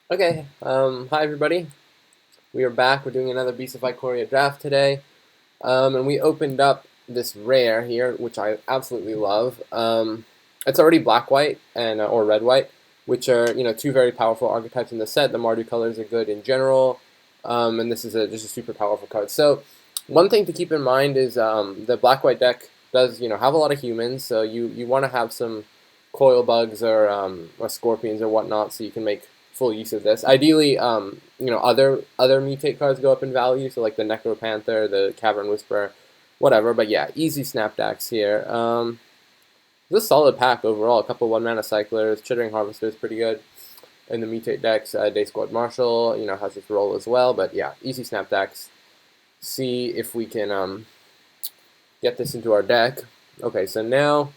Okay, hi everybody. We are back. We're doing another Beast of Ikoria draft today. And we opened up this rare here, which I absolutely love. It's already black-white and or red-white, which are two very powerful archetypes in the set. The Mardu colors are good in general, and this is just a super powerful card. So one thing to keep in mind is the black-white deck does have a lot of humans, so you want to have some coil bugs or scorpions or whatnot, so you can make full use of this. Ideally, other mutate cards go up in value, so like the Necropanther, the Cavern Whisperer, whatever. But yeah, easy Snapdax here. It's a solid pack overall. A couple 1-mana cyclers, Chittering Harvester is pretty good in the mutate decks. Day Squad Marshal, has its role as well. But yeah, easy Snapdax. See if we can get this into our deck. Okay, so now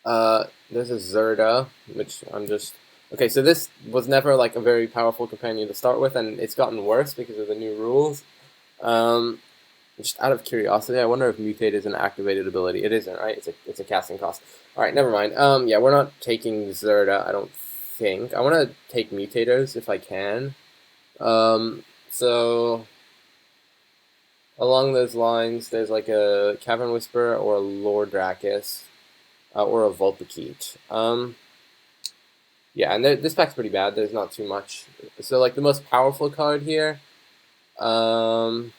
there's a Zerda, which I'm just... Okay, so this was never like a very powerful companion to start with, and it's gotten worse because of the new rules. Just out of curiosity, I wonder if Mutate is an activated ability. It isn't, right? It's a casting cost. All right, never mind. Yeah, we're not taking Zerda, I don't think. I want to take Mutators if I can. So along those lines, there's like a Cavern Whisperer or a Lord Dracus or a Vulpikeet. Yeah, and this pack's pretty bad. There's not too much. So like the most powerful card here, I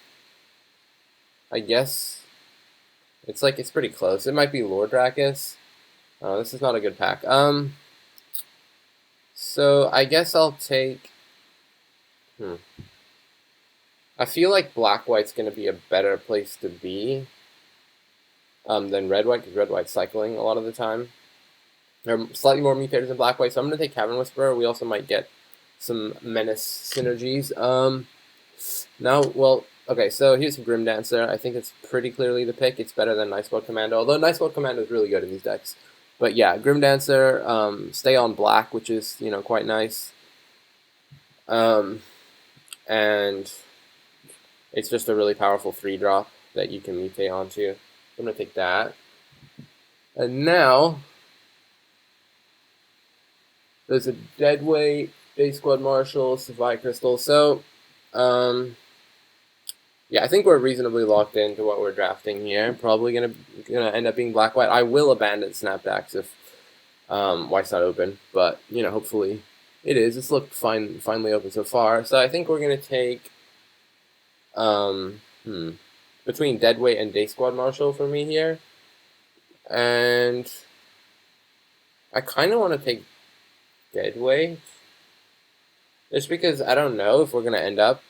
guess it's pretty close. It might be Lord Dracus. This is not a good pack. So I guess I'll take. I feel like black white's gonna be a better place to be than red white because red white's cycling a lot of the time. There are slightly more mutators than black white, so I'm gonna take Cavern Whisperer. We also might get some menace synergies. Okay, so here's Grim Dancer. I think it's pretty clearly the pick. It's better than Nice World Commando, although Nice World Commando is really good in these decks. But yeah, Grim Dancer, stay on black, which is quite nice. And it's just a really powerful 3-drop that you can mutate onto. I'm gonna take that. And now there's a Deadweight, Day Squad Marshal, Savai Crystal. So, yeah, I think we're reasonably locked into what we're drafting here. Probably gonna end up being black white. I will abandon Snapdax if white's not open, but hopefully it is. It's looked finally open so far. So I think we're gonna take between Deadweight and Day Squad Marshal for me here, and I kind of want to take Deadweight. Just because I don't know if we're gonna end up,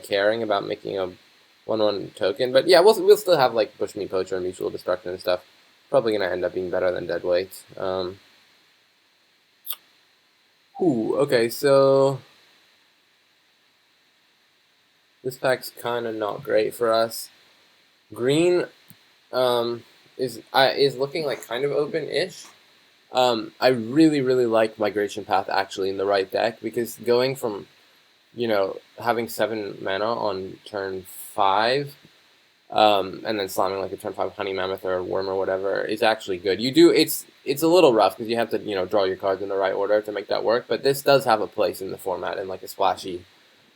caring about making a 1/1 token. But yeah, we'll still have like Bushmeat Poacher and Mutual Destruction and stuff. Probably gonna end up being better than Deadweight. Okay, so this pack's kind of not great for us. Green is looking like kind of open-ish. I really like Migration Path actually in the right deck because going from having 7 mana on turn 5, and then slamming like a turn 5 Honey Mammoth or Worm or whatever is actually good. It's a little rough because you have to draw your cards in the right order to make that work. But this does have a place in the format in like a splashy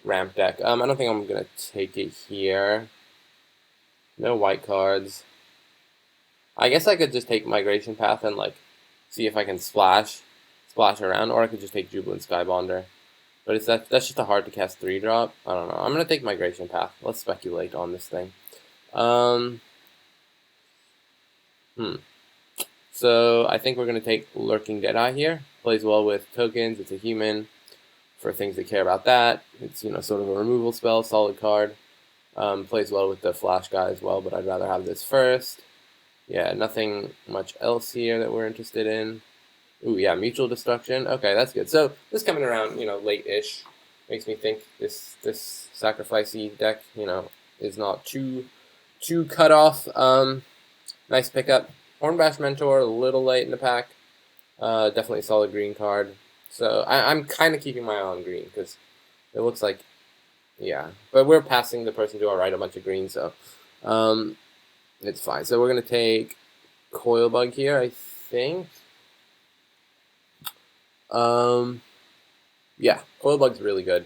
ramp deck. I don't think I'm gonna take it here. No white cards. I guess I could just take Migration Path and like see if I can splash around, or I could just take Jubilant Skybonder. But that's just a hard to cast 3-drop. I don't know. I'm gonna take Migration Path. Let's speculate on this thing. So I think we're gonna take Lurking Deadeye here. Plays well with tokens. It's a human for things that care about that. It's sort of a removal spell, solid card. Plays well with the Flash guy as well, but I'd rather have this first. Yeah, nothing much else here that we're interested in. Ooh, yeah, Mutual Destruction. Okay, that's good. So this coming around, late-ish, makes me think this sacrificey deck, is not too cut off. Nice pickup. Hornbash Mentor, a little late in the pack. Definitely a solid green card. So I'm kind of keeping my eye on green because it looks like, yeah. But we're passing the person to our right a bunch of green, so it's fine. So we're going to take Coilbug here, I think. Yeah, Coil Bug's really good.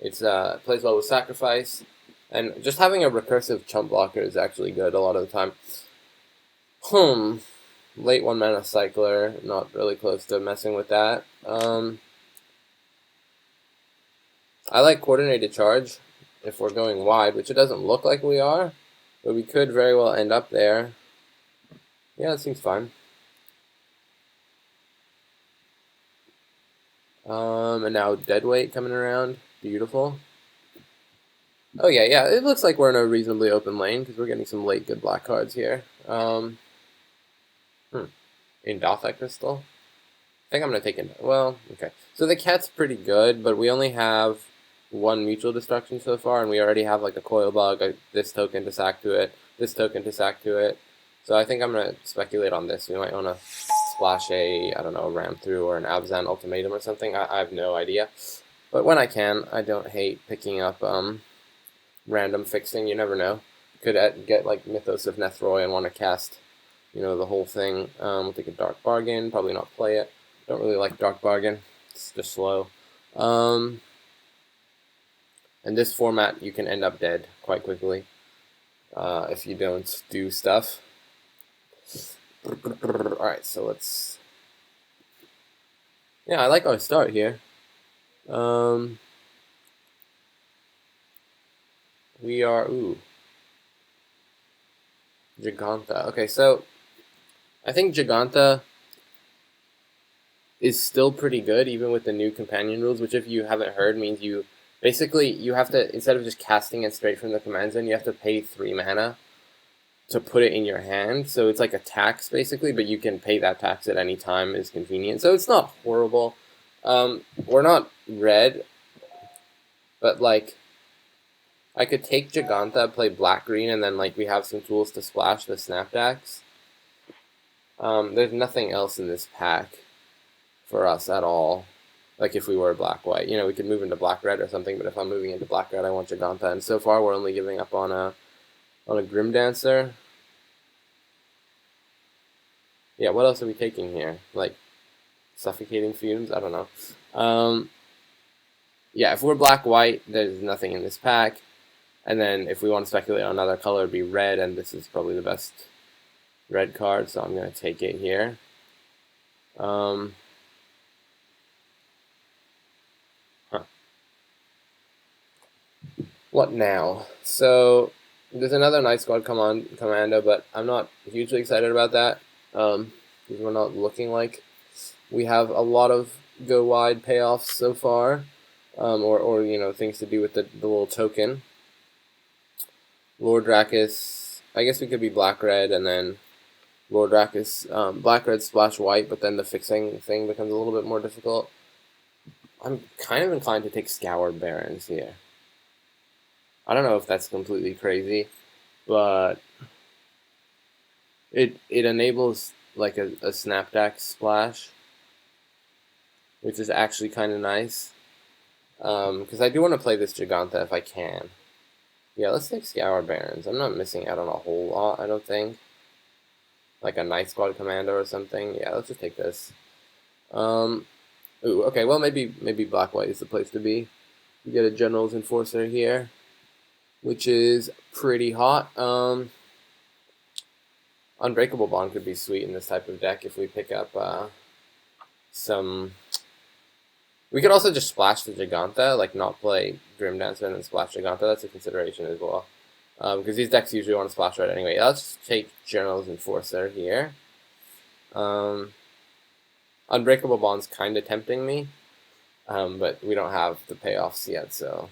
It's plays well with Sacrifice, and just having a recursive chump blocker is actually good a lot of the time. Late 1-mana Cycler, not really close to messing with that. I like Coordinated Charge if we're going wide, which it doesn't look like we are, but we could very well end up there. Yeah, it seems fine. And now Deadweight coming around. Beautiful. Oh, yeah, it looks like we're in a reasonably open lane, because we're getting some late good black cards here. Indotha Crystal. I think I'm going to take it. Well, okay. So the cat's pretty good, but we only have one mutual destruction so far, and we already have like a Coil Bug, this token to sack to it, this token to sack to it. So I think I'm going to speculate on this. We might want to splash a, I don't know, a Ram Through or an Abzan Ultimatum or something. I have no idea. But when I can, I don't hate picking up random fixing. You never know. Could get like Mythos of Nethroi and want to cast, you know, the whole thing. We'll take a Dark Bargain, probably not play it. Don't really like Dark Bargain. It's just slow. In this format, you can end up dead quite quickly if you don't do stuff. Alright, so let's... Yeah, I like our start here. We are... Ooh. Giganta. Okay, so I think Giganta is still pretty good, even with the new companion rules, which if you haven't heard means you basically you have to, instead of just casting it straight from the command zone, you have to pay 3 mana to put it in your hand. So it's like a tax basically, but you can pay that tax at any time is convenient. So it's not horrible. We're not red, but like I could take Giganta, play black green, and then like we have some tools to splash the Snapdax. There's nothing else in this pack for us at all. Like if we were black-white, you know, we could move into black-red or something, but if I'm moving into black-red, I want Giganta, and so far we're only giving up on a Grim Dancer. Yeah, what else are we taking here? Like, Suffocating Fumes? I don't know. Yeah, if we're black-white, there's nothing in this pack, and then if we want to speculate on another color, it'd be red, and this is probably the best red card, so I'm going to take it here. What now? So there's another Night Squad commando, but I'm not hugely excited about that because we're not looking like we have a lot of go wide payoffs so far, or you know, things to do with the little token. Lord Dracus, I guess we could be black red and then Lord Dracus black red splash white, but then the fixing thing becomes a little bit more difficult. I'm kind of inclined to take Scoured Barons here. I don't know if that's completely crazy, but it enables like a Snapdax splash, which is actually kind of nice. Because I do want to play this Giganta if I can. Yeah, let's take Scour Barons. I'm not missing out on a whole lot, I don't think. Like a Night Squad Commando or something. Yeah, let's just take this. Ooh, okay, well maybe black-white is the place to be. We get a General's Enforcer here, which is pretty hot. Unbreakable Bond could be sweet in this type of deck if we pick up some... We could also just splash the Giganta, like not play Grim Dancer and then splash Giganta. That's a consideration as well. Because these decks usually want to splash red anyway. Let's take General's Enforcer here. Unbreakable Bond's kind of tempting me, but we don't have the payoffs yet, so...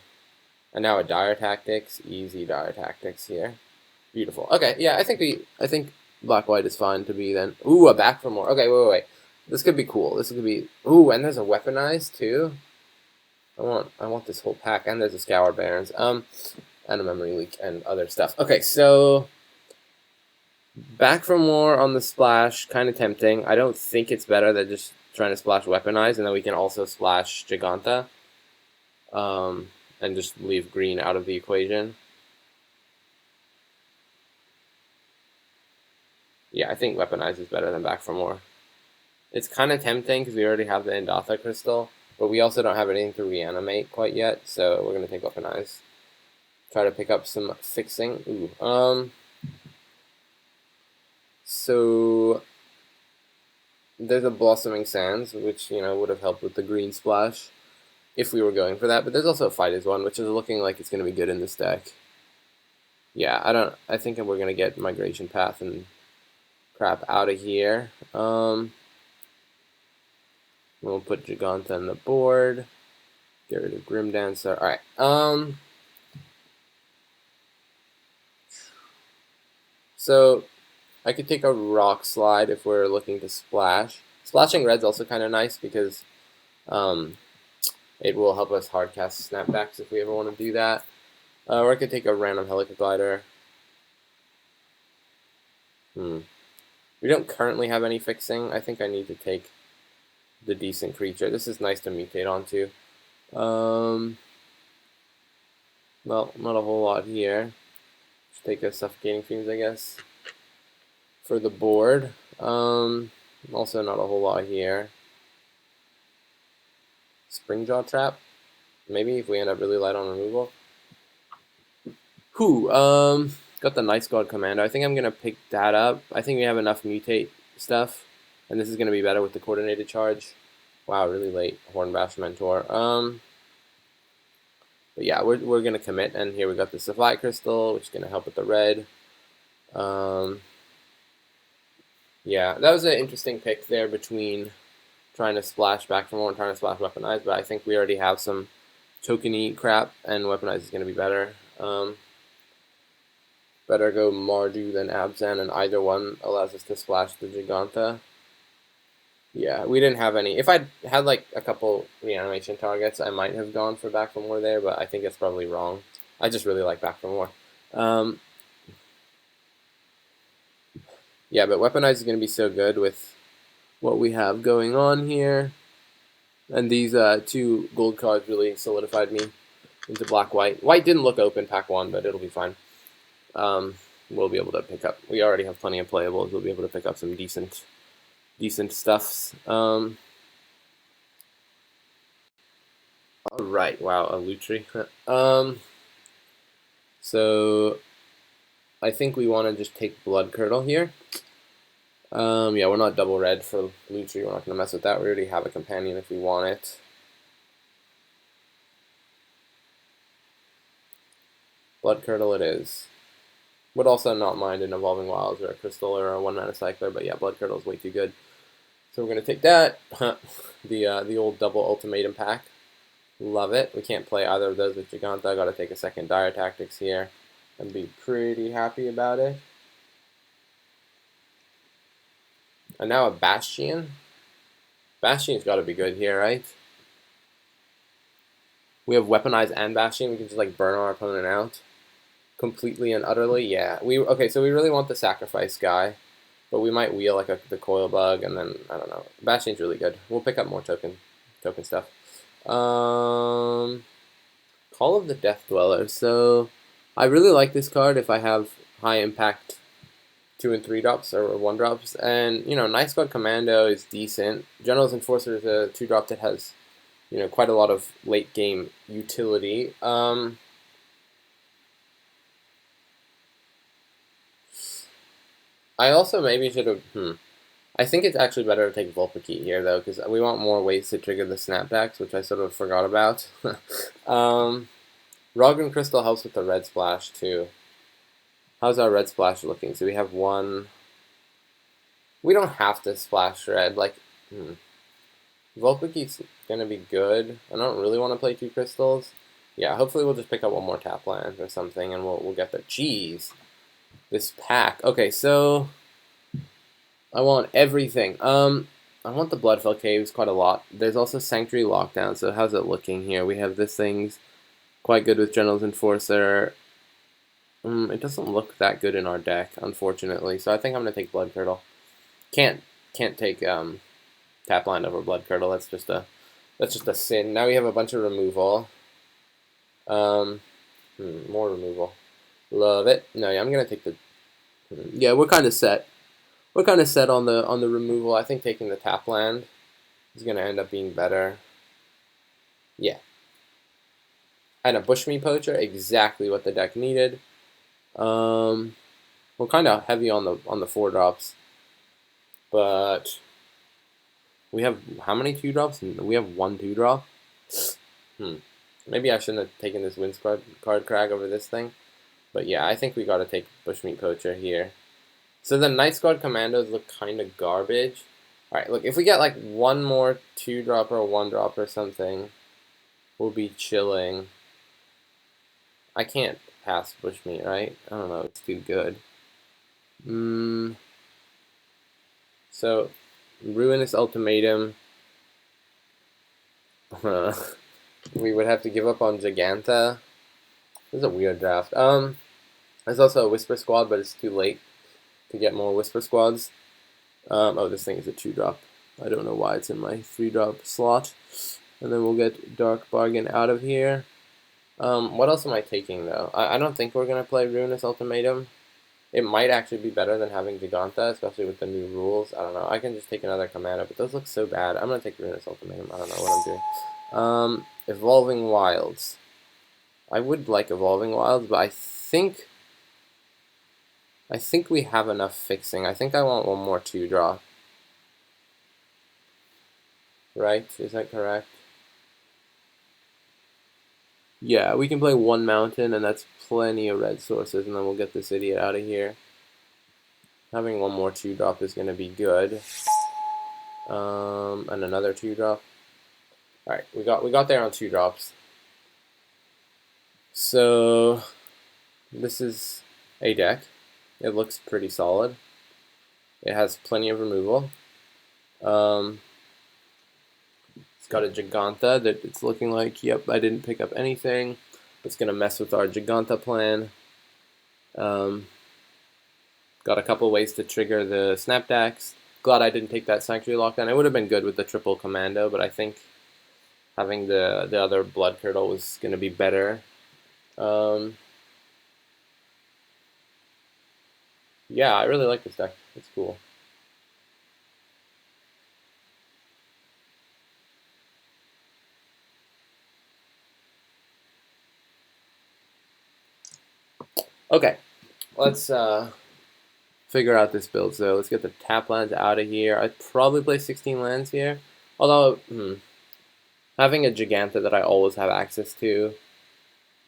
And now a Dire Tactics, easy Dire Tactics here. Beautiful. Okay, yeah, I think black-white is fine to be then. Ooh, a back for more. Okay, wait. This could be cool. This could be... Ooh, and there's a Weaponized, too. I want this whole pack. And there's a Scour Barons. And a Memory Leak and other stuff. Okay, so... Back for more on the splash. Kind of tempting. I don't think it's better than just trying to splash Weaponized, and then we can also splash Giganta. And just leave green out of the equation. Yeah, I think Weaponize is better than Back for More. It's kind of tempting because we already have the Indotha Crystal, but we also don't have anything to reanimate quite yet, so we're gonna take Weaponize. Try to pick up some fixing. Ooh. So there's a Blossoming Sands, which would have helped with the green splash if we were going for that. But there's also a Fight as one, which is looking like it's gonna be good in this deck. Yeah, I think we're gonna get Migration Path and crap out of here. We'll put Giganta on the board. Get rid of Grim Dancer. Alright. So I could take a Rock Slide if we're looking to splash. Splashing red's also kind of nice because it will help us hardcast Snapdax if we ever want to do that. Or I could take a random Helicoglider. We don't currently have any fixing. I think I need to take the decent creature. This is nice to mutate onto. Well, not a whole lot here. Just take a Suffocating Fumes, I guess, for the board. Also not a whole lot here. Springjaw Trap, maybe if we end up really light on removal. Got the Night Squad Commando. I think I'm gonna pick that up. I think we have enough mutate stuff, and this is gonna be better with the coordinated charge. Wow, really late. Hornbash Mentor. But yeah, we're gonna commit, and here we got the Supply Crystal, which is gonna help with the red. Yeah, that was an interesting pick there between trying to splash back from one and trying to splash Weaponize, but I think we already have some tokeny crap, and Weaponize is gonna be better. Better go Mardu than Abzan, and either one allows us to splash the Giganta. Yeah, we didn't have any. If I'd had like a couple reanimation targets, I might have gone for Back for More there, but I think it's probably wrong. I just really like Back for More. Yeah, but Weaponize is going to be so good with what we have going on here. And these two gold cards really solidified me into black-white. White didn't look open pack 1, but it'll be fine. We'll be able to pick up. We already have plenty of playables. We'll be able to pick up some decent stuffs. All right. Wow, a Lutri. So I think we want to just take Blood Curdle here. Yeah, we're not double red for Lutri. We're not going to mess with that. We already have a companion if we want it. Blood Curdle it is. Would also not mind an Evolving Wilds or a Crystal or a 1-mana Cycler, but yeah, Blood Curdle is way too good. So we're going to take that. The old double ultimatum pack. Love it. We can't play either of those with Giganta. Got to take a second Dire Tactics here and be pretty happy about it. And now a Bastion. Bastion's got to be good here, right? We have Weaponize and Bastion. We can just like burn our opponent out completely and utterly. Yeah. Okay, so we really want the Sacrifice guy, but we might wheel like the Coil Bug, and then I don't know. Bastion's really good. We'll pick up more token stuff. Call of the Death Dweller. So I really like this card if I have high impact 2 and 3 drops or 1 drops, and Night Squad Commando is decent. General's Enforcer is a 2-drop that has quite a lot of late game utility. I also maybe should have. I think it's actually better to take Vulpikeet here though, because we want more ways to trigger the Snapdax, which I sort of forgot about. Roggen Crystal helps with the red splash too. How's our red splash looking? So we have 1. We don't have to splash red. Like, Vulpikeet's gonna be good. I don't really want to play 2 crystals. Yeah, hopefully we'll just pick up 1 more tap land or something, and we'll get the cheese. This pack. Okay, so I want everything. I want the Bloodfell Caves quite a lot. There's also Sanctuary Lockdown. So how's it looking here? We have this thing's quite good with General's Enforcer. It doesn't look that good in our deck, unfortunately. So I think I'm gonna take Blood Curdle. Can't take tap land over Blood Curdle. That's just a sin. Now we have a bunch of removal. More removal. Love it. No, yeah, I'm gonna take the. Yeah, we're kind of set. We're kind of set on the removal. I think taking the tap land is gonna end up being better. and a Bushmeat Poacher, exactly what the deck needed. We're kind of heavy on the 4-drops, but we have how many 2-drops? We have 1 2-drop. Maybe I shouldn't have taken this Winds card crag over this thing, but yeah, I think we got to take Bushmeat Poacher here. So the Night Squad Commandos look kind of garbage. All right, look, if we get like 1 more 2-drop or 1-drop or something, we'll be chilling. I can't pass Bushmeat, right? I don't know, it's too good. So, Ruinous Ultimatum. We would have to give up on Giganta. This is a weird draft. There's also a Whisper Squad, but it's too late to get more Whisper Squads. Oh, this thing is a 2-drop. I don't know why it's in my 3-drop slot. And then we'll get Dark Bargain out of here. What else am I taking, though? I don't think we're going to play Ruinous Ultimatum. It might actually be better than having Giganta, especially with the new rules. I don't know. I can just take another Commando, but those look so bad. I'm going to take Ruinous Ultimatum. I don't know what I'm doing. Evolving Wilds. I would like Evolving Wilds, but I think we have enough fixing. I think I want 1 more 2-drop. Right? Is that correct? Yeah, we can play 1 mountain, and that's plenty of red sources, and then we'll get this idiot out of here. Having 1 more 2-drop is going to be good. And another 2-drop. Alright, we got there on 2-drops. So this is a deck. It looks pretty solid. It has plenty of removal. It's got a Giganta that it's looking like, yep, I didn't pick up anything. It's going to mess with our Giganta plan. Got a couple ways to trigger the Snapdax. Glad I didn't take that Sanctuary Lockdown. It would have been good with the triple Commando, but I think having the other Blood Curdle was going to be better. Yeah, I really like this deck. It's cool. Okay, let's figure out this build. So let's get the tap lands out of here. I'd probably play 16 lands here. Although, having a Giganta that I always have access to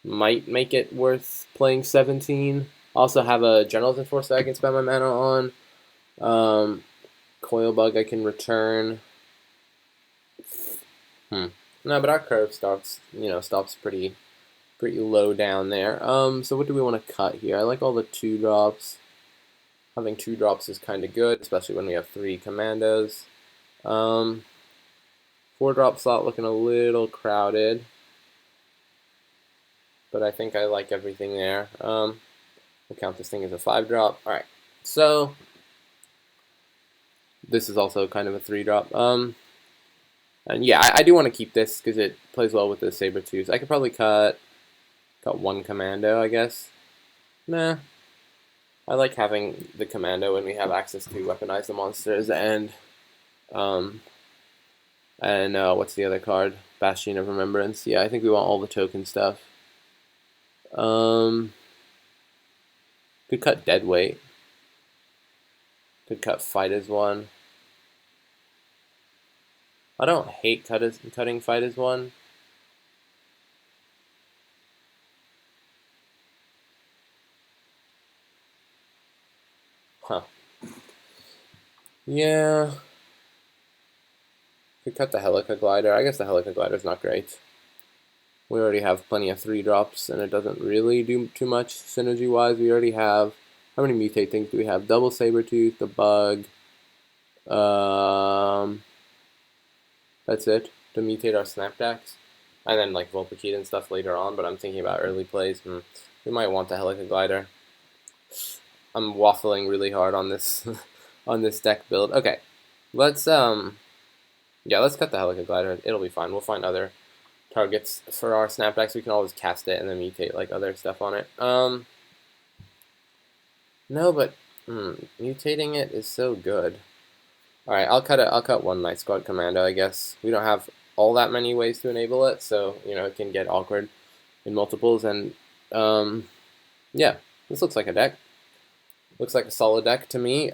might make it worth playing 17. Also have a General's Enforce that I can spend my mana on. Coil Bug I can return. No, but our curve stops pretty low down there. So what do we want to cut here? I like all the 2-drops. Having 2-drops is kind of good, especially when we have 3 Commandos. 4-drop slot looking a little crowded, but I think I like everything there. We'll count this thing as a 5-drop. All right, so this is also kind of a 3-drop. And yeah, I do want to keep this because it plays well with the Sabertooth. I could probably cut 1 Commando, I guess. Nah. I like having the Commando when we have access to weaponize the monsters and what's the other card? Bastion of Remembrance. Yeah, I think we want all the token stuff. Could cut Deadweight. Could cut Fight as 1. I don't hate cutting Fight as 1. Huh. Yeah. Could cut the Helica Glider. I guess the Helica Glider is not great. We already have plenty of 3-drops, and it doesn't really do too much synergy-wise. We already have... How many mutate things do we have? Double Sabertooth, the Bug. That's it. To mutate our Snapdax. And then, like, Vulpikeet and stuff later on, but I'm thinking about early plays. We might want the Helica Glider. I'm waffling really hard on this on this deck build. Okay, let's cut the Helica Glider. It'll be fine. We'll find other targets for our Snapdax. We can always cast it and then mutate like other stuff on it. No, but mutating it is so good. All right, I'll cut 1 Night Squad Commando. I guess we don't have all that many ways to enable it, so it can get awkward. in multiples, and yeah, this looks like a deck. Looks like a solid deck to me.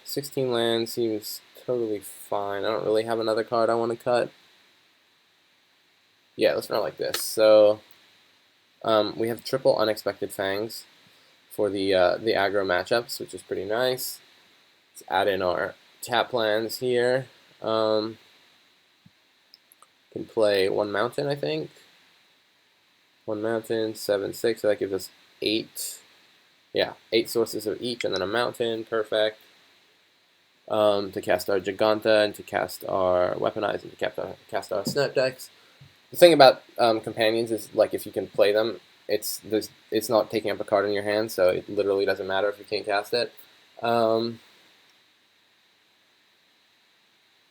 16 lands seems totally fine. I don't really have another card I want to cut. Yeah, let's run like this. So we have triple Unexpected Fangs for the aggro matchups, which is pretty nice. Let's add in our tap lands here. Can play one mountain, I think. One mountain, 7/6, so that gives us 8. Yeah, 8 sources of each, and then a mountain, perfect. To cast our Giganta, and to cast our Weaponize, and to cast our Snapdax. The thing about companions is, like, if you can play them, it's not taking up a card in your hand, so it literally doesn't matter if you can't cast it. I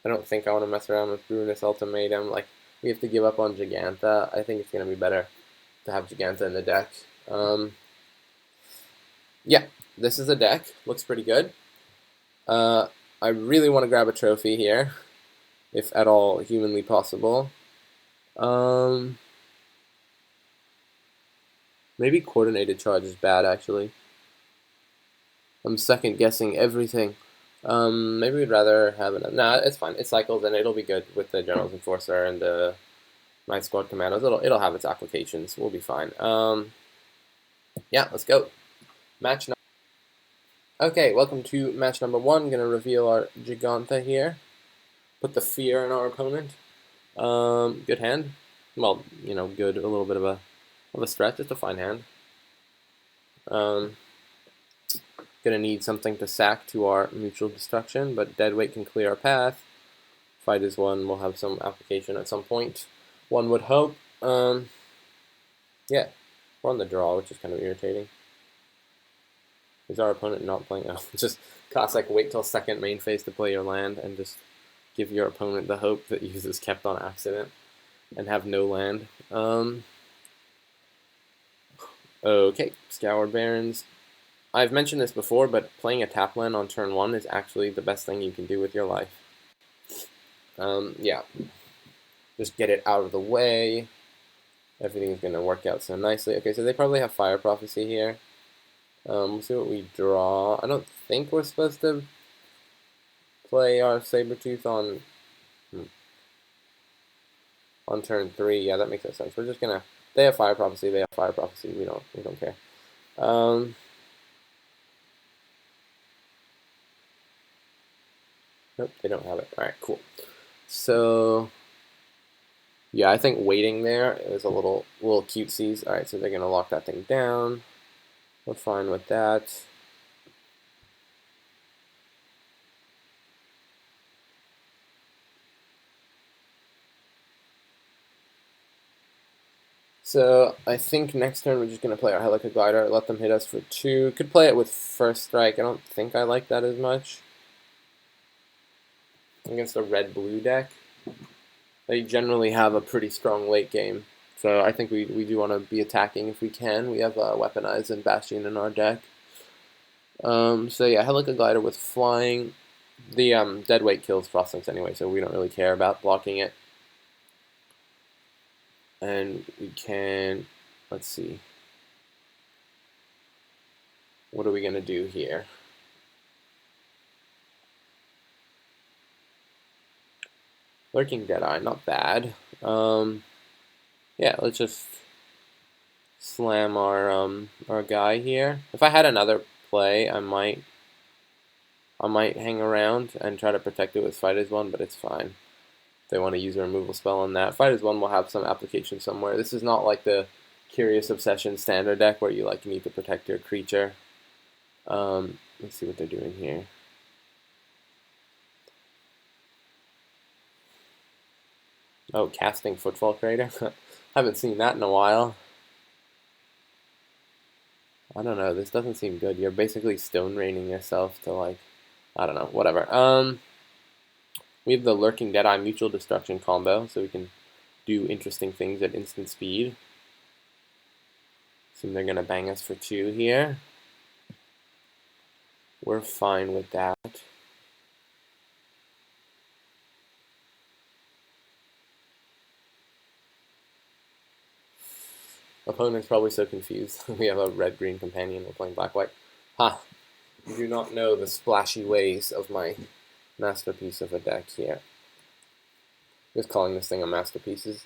don't think I want to mess around with Ruinous Ultimatum. Like, we have to give up on Giganta. I think it's going to be better to have Giganta in the deck. Yeah, this is a deck. Looks pretty good. I really want to grab a trophy here, if at all humanly possible. Maybe Coordinated Charge is bad, actually. I'm second guessing everything. Maybe we'd rather have it. Nah, it's fine. It cycles, and it'll be good with the General's Enforcer and the Night Squad Commandos. It'll have its applications. We'll be fine. Yeah, let's go. Match. Okay, welcome to match number 1. Gonna reveal our Giganta here. Put the fear in our opponent. Good hand. Well, you know, good. A little bit of a stretch. It's a fine hand. Gonna need something to sack to our Mutual Destruction, but Deadweight can clear our path. Fight is 1. We'll have some application at some point. One would hope. Yeah, we're on the draw, which is kind of irritating. Is our opponent not playing? Oh, just Cossack, wait till second main phase to play your land, and just give your opponent the hope that use is kept on accident, and have no land. Okay, Scoured Barrens. I've mentioned this before, but playing a tap land on turn 1 is actually the best thing you can do with your life. Yeah, just get it out of the way. Everything's going to work out so nicely. Okay, so they probably have Fire Prophecy here. We'll see what we draw. I don't think we're supposed to play our Sabertooth on turn 3. Yeah, that makes no sense. We're just gonna. They have Fire Prophecy. They have Fire Prophecy. We don't care. Nope, they don't have it. All right, cool. So yeah, I think waiting there is a little cutesies. All right, so they're gonna lock that thing down. We're fine with that. So I think next turn we're just going to play our Helica Glider, let them hit us for 2. Could play it with First Strike. I don't think I like that as much. Against a red-blue deck, they generally have a pretty strong late game. So I think we do want to be attacking if we can. We have Weaponize and Bastion in our deck. So yeah, Helica Glider with flying. The Deadweight kills Frostlinks anyway, so we don't really care about blocking it. And we can, let's see. What are we going to do here? Lurking Deadeye, not bad. Yeah, let's just slam our guy here. If I had another play, I might hang around and try to protect it with Fight as 1, but it's fine. If they want to use a removal spell on that, Fight as 1 will have some application somewhere. This is not like the Curious Obsession standard deck where you need to protect your creature. Let's see what they're doing here. Oh, casting Footfall Crater. Haven't seen that in a while. I don't know. This doesn't seem good. You're basically stone raining yourself to I don't know. Whatever. We have the Lurking Deadeye Mutual Destruction combo, so we can do interesting things at instant speed. Assume they're gonna bang us for 2 here. We're fine with that. Opponent's probably so confused. We have a red-green companion, we're playing black-white. Ha! You do not know the splashy ways of my masterpiece of a deck here. Just calling this thing a masterpiece is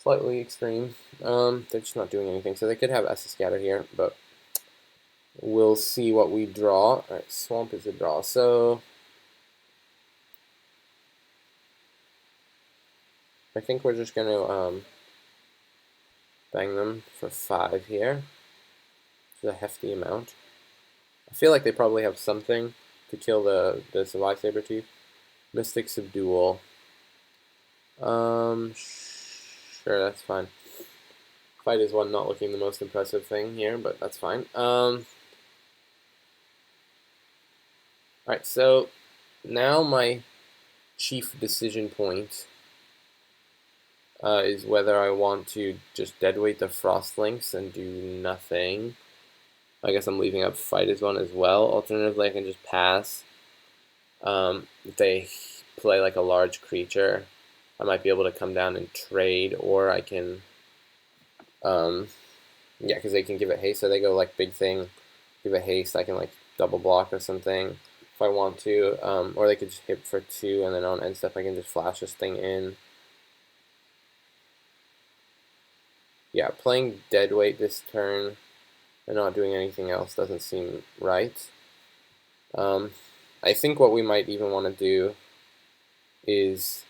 slightly extreme. They're just not doing anything, so they could have Estus Scatter here, but we'll see what we draw. Alright, Swamp is a draw, so I think we're just going to bang them for 5 here. It's a hefty amount. I feel like they probably have something to kill the Savai Sabertooth. Mystic Subdual. Sure, that's fine. Fight is one not looking the most impressive thing here, but that's fine. Alright, so now my chief decision point is whether I want to just deadweight the Frostlinks and do nothing. I guess I'm leaving up Fight is one as well. Alternatively, I can just pass. If they play like a large creature, I might be able to come down and trade, or I can, yeah, because they can give it haste, so they go like big thing, give it haste, I can like double block or something if I want to, or they could just hit for 2, and then on end step I can just flash this thing in. Yeah, playing deadweight this turn and not doing anything else doesn't seem right. I think what we might even want to do is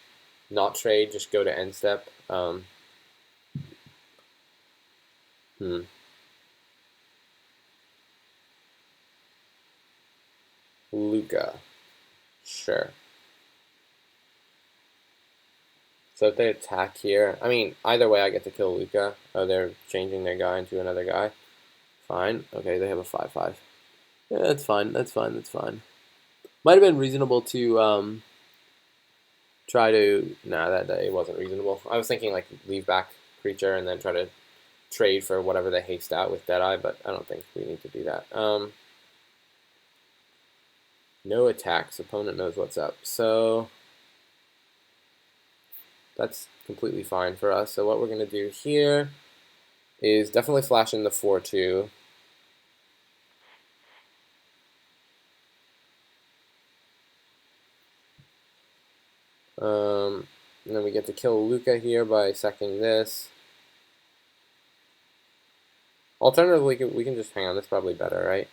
not trade, just go to end step. Luca. Sure. So if they attack here, I mean, either way I get to kill Luca. Oh, they're changing their guy into another guy. Fine. Okay, they have a 5/5. Yeah, that's fine. That's fine. That's fine. Might have been reasonable to try to. Nah, that it wasn't reasonable. I was thinking like leave back creature and then try to trade for whatever they haste out with Deadeye, but I don't think we need to do that. No attacks. Opponent knows what's up. So that's completely fine for us. So what we're going to do here is definitely flash in the 4/2. And then we get to kill Luca here by sacking this. Alternatively, we can just hang on. That's probably better, right?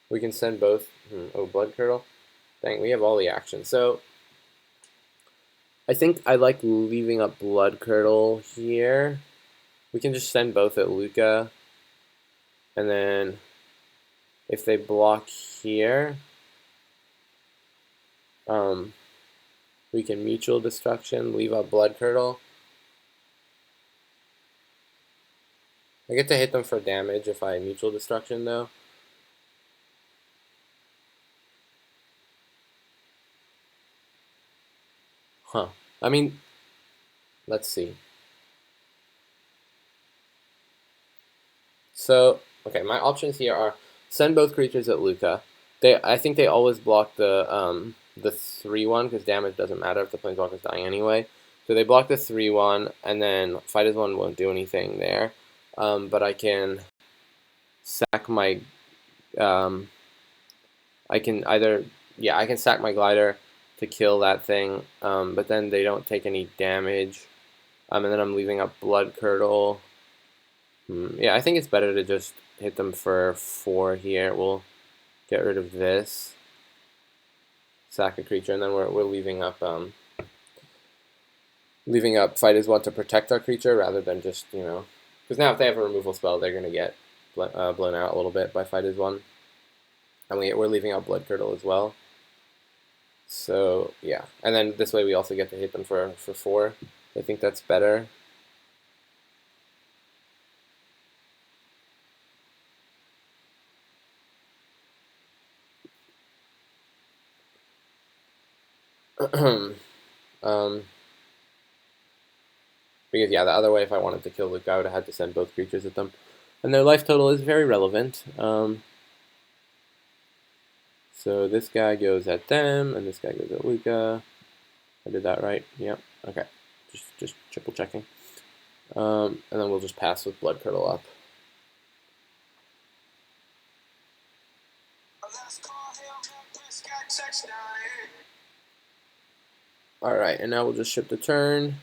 We can send both. Oh, Blood Curdle. Dang, we have all the action. So I think I like leaving up Blood Curdle here. We can just send both at Luca. And then if they block here, we can Mutual Destruction, leave up Blood Curdle. I get to hit them for damage if I Mutual Destruction, though. Huh. I mean, let's see. So, okay, my options here are send both creatures at Luca. I think they always block the 3/1 because damage doesn't matter if the Planeswalker's dying anyway. So they block the 3/1, and then Fight as One won't do anything there. But I can sack my I can sack my glider to kill that thing, but then they don't take any damage. And then I'm leaving up Blood Curdle. Yeah, I think it's better to just hit them for 4 here. We'll get rid of this, sack a creature, and then we're leaving up Fight as One to protect our creature rather than just, you know, because now if they have a removal spell, they're gonna get blown out a little bit by Fight as One, and we're leaving out Blood Curdle as well. So yeah, and then this way we also get to hit them for 4. I think that's better. Because yeah, the other way, if I wanted to kill Luke, I would have had to send both creatures at them, and their life total is very relevant. So this guy goes at them, and this guy goes at Luca. I did that right. Yep. Okay. Just triple checking. And then we'll just pass with Blood Curdle up. Alright, and now we'll just ship the turn.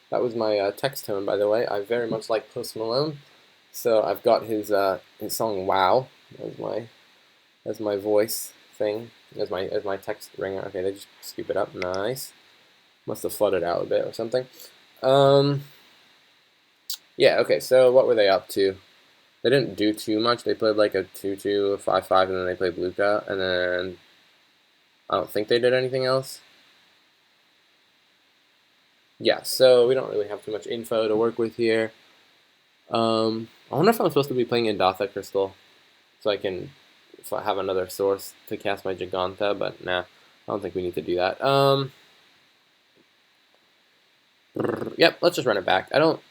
That was my text tone, by the way. I very much like Post Malone. So I've got his song "Wow" as my voice thing, as my text ringer. Okay, they just scoop it up. Nice. Must have flooded out a bit or something. Yeah. Okay. So what were they up to? They didn't do too much. They played like a 2-2, a 5-5, and then they played Luca, and then I don't think they did anything else. Yeah, so we don't really have too much info to work with here. I wonder if I'm supposed to be playing Indatha Crystal so I can have another source to cast my Giganta, but nah, I don't think we need to do that. Yep, let's just run it back. I don't...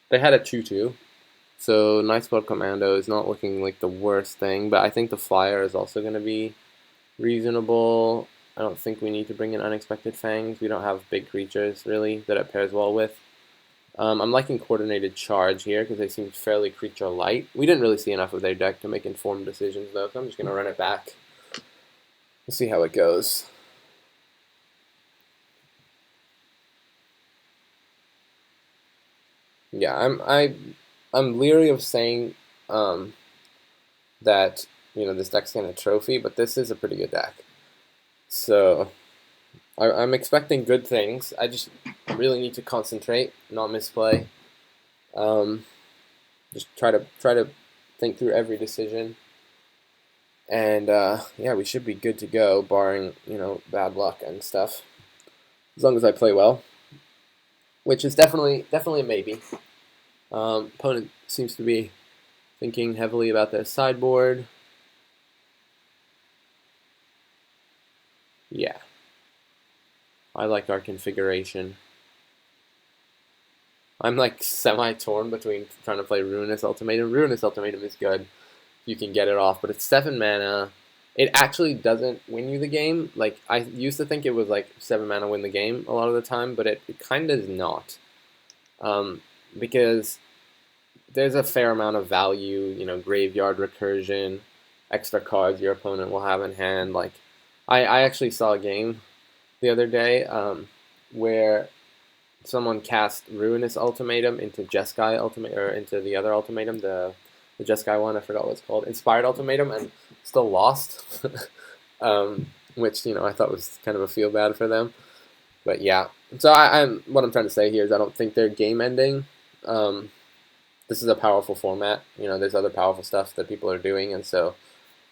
They had a 2-2, so Night Squad Commando is not looking like the worst thing, but I think the Flyer is also going to be reasonable. I don't think we need to bring in Unexpected Fangs. We don't have big creatures, really, that it pairs well with. I'm liking Coordinated Charge here because they seem fairly creature light. We didn't really see enough of their deck to make informed decisions, though, so I'm just going to run it back. We'll see how it goes. Yeah, I'm leery of saying that this deck's going to trophy, but this is a pretty good deck. So I'm expecting good things. I just really need to concentrate, not misplay. Just try to think through every decision, and yeah, we should be good to go, barring bad luck and stuff. As long as I play well, which is definitely a maybe. Opponent seems to be thinking heavily about their sideboard. Yeah, I like our configuration. I'm like semi-torn between trying to play Ruinous Ultimatum. Ruinous Ultimatum is good. You can get it off, but it's 7 mana. It actually doesn't win you the game. Like, I used to think it was like 7 mana win the game a lot of the time, but it kind of is not. Because there's a fair amount of value, graveyard recursion, extra cards your opponent will have in hand. Like, I actually saw a game the other day where someone cast Ruinous Ultimatum into Jeskai Ultimatum, or into the other Ultimatum, the Jeskai one, I forgot what it's called, Inspired Ultimatum, and still lost, which, I thought was kind of a feel bad for them. But yeah, so what I'm trying to say here is I don't think they're game ending. This is a powerful format. There's other powerful stuff that people are doing, and so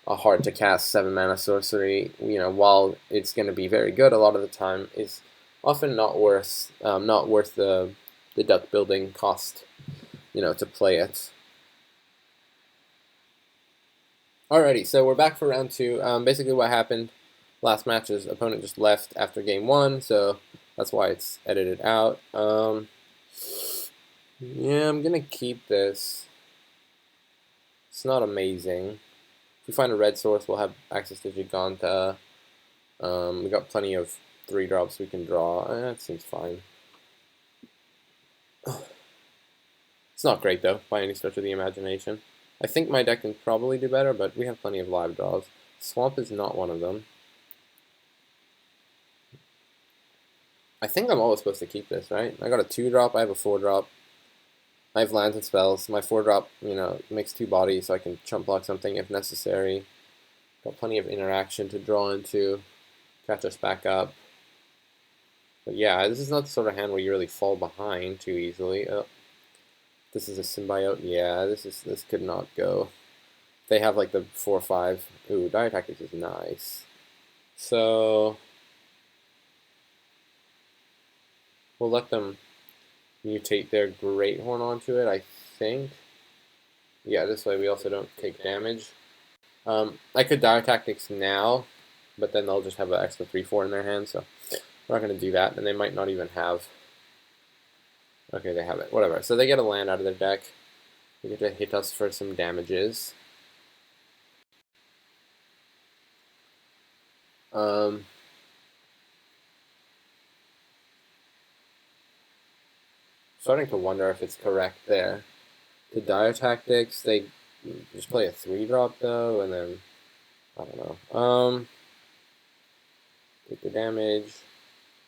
a hard to cast 7 mana sorcery, while it's going to be very good a lot of the time, is often not worth the deck building cost, to play it. Alrighty, so we're back for round 2. Basically what happened last match is opponent just left after game 1, so that's why it's edited out. Yeah, I'm gonna keep this. It's not amazing. If we find a red source, we'll have access to Giganta. We got plenty of 3-drops we can draw. That seems fine. It's not great, though, by any stretch of the imagination. I think my deck can probably do better, but we have plenty of live draws. Swamp is not one of them. I think I'm always supposed to keep this, right? I got a 2-drop, I have a 4-drop. I have lands and spells. My 4-drop, makes 2 bodies, so I can chump block something if necessary. Got plenty of interaction to draw into, catch us back up. But yeah, this is not the sort of hand where you really fall behind too easily. Oh, this is a symbiote. Yeah, this could not go. They have like the 4/5. Ooh, Dire Tactics is nice. So we'll let them mutate their Great Horn onto it, I think. Yeah, this way we also don't take damage. I could Dire Tactics now, but then they'll just have an extra 3/4 in their hand, so we're not going to do that, and they might not even have... Okay, they have it. Whatever. So they get a land out of their deck. They get to hit us for some damages. starting to wonder if it's correct there. The Dire Tactics, they just play a 3-drop though, and then I don't know. Take the damage.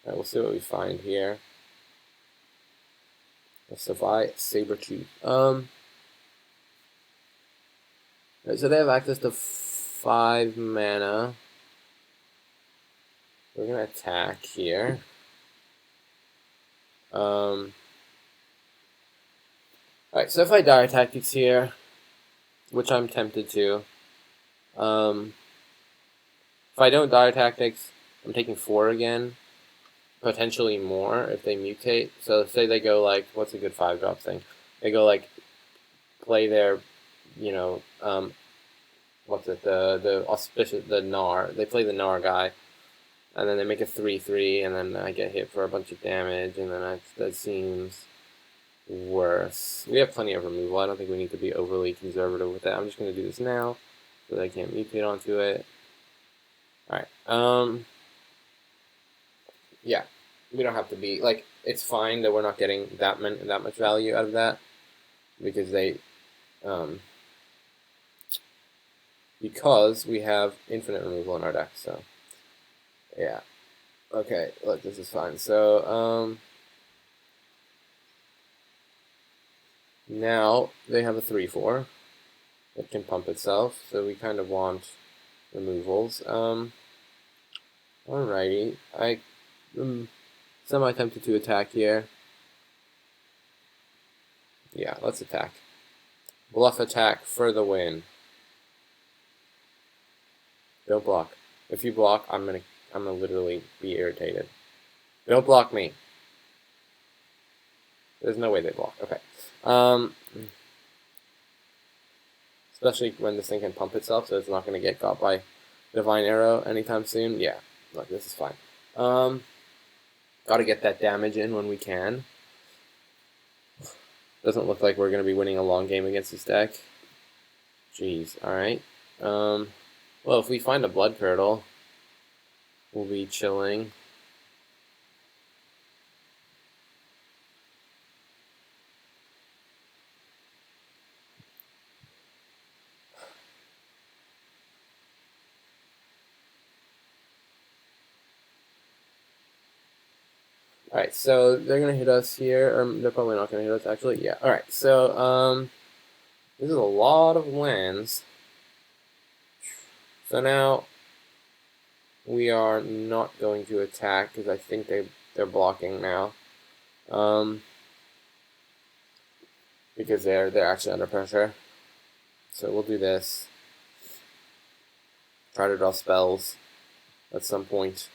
Alright, we'll see what we find here. Savai Sabretooth. Right, so they have access to 5 mana. We're gonna attack here. Alright, so if I Dire Tactics here, which I'm tempted to, if I don't Dire Tactics, I'm taking 4 again, potentially more if they mutate. So say they go like, what's a good 5-drop thing? They go like, play their, you know, what's it, the auspicious, the Gnar. They play the Gnar guy, and then they make a 3/3, and then I get hit for a bunch of damage, and then that seems worse. We have plenty of removal. I don't think we need to be overly conservative with that. I'm just going to do this now so that I can't mutate onto it. Alright, yeah, we don't have to be, like, it's fine that we're not getting that much value out of that, because because we have infinite removal in our deck, so, yeah. Okay, look, this is fine. So, now they have a 3/4 that can pump itself, so we kind of want removals. Alrighty, I'm semi-tempted to attack here. Yeah, let's attack. Bluff attack for the win. Don't block. If you block, I'm gonna literally be irritated. Don't block me. There's no way they block. Okay. Especially when this thing can pump itself, so it's not gonna get got by Divine Arrow anytime soon. Yeah, look, this is fine. Gotta get that damage in when we can. Doesn't look like we're gonna be winning a long game against this deck. Jeez, alright. Well, if we find a Blood Curdle, we'll be chilling. Alright, so they're gonna hit us here, or they're probably not gonna hit us actually. Yeah, alright, so this is a lot of lands. So now we are not going to attack because I think they're blocking now. Because they're actually under pressure. So we'll do this. Try to draw spells at some point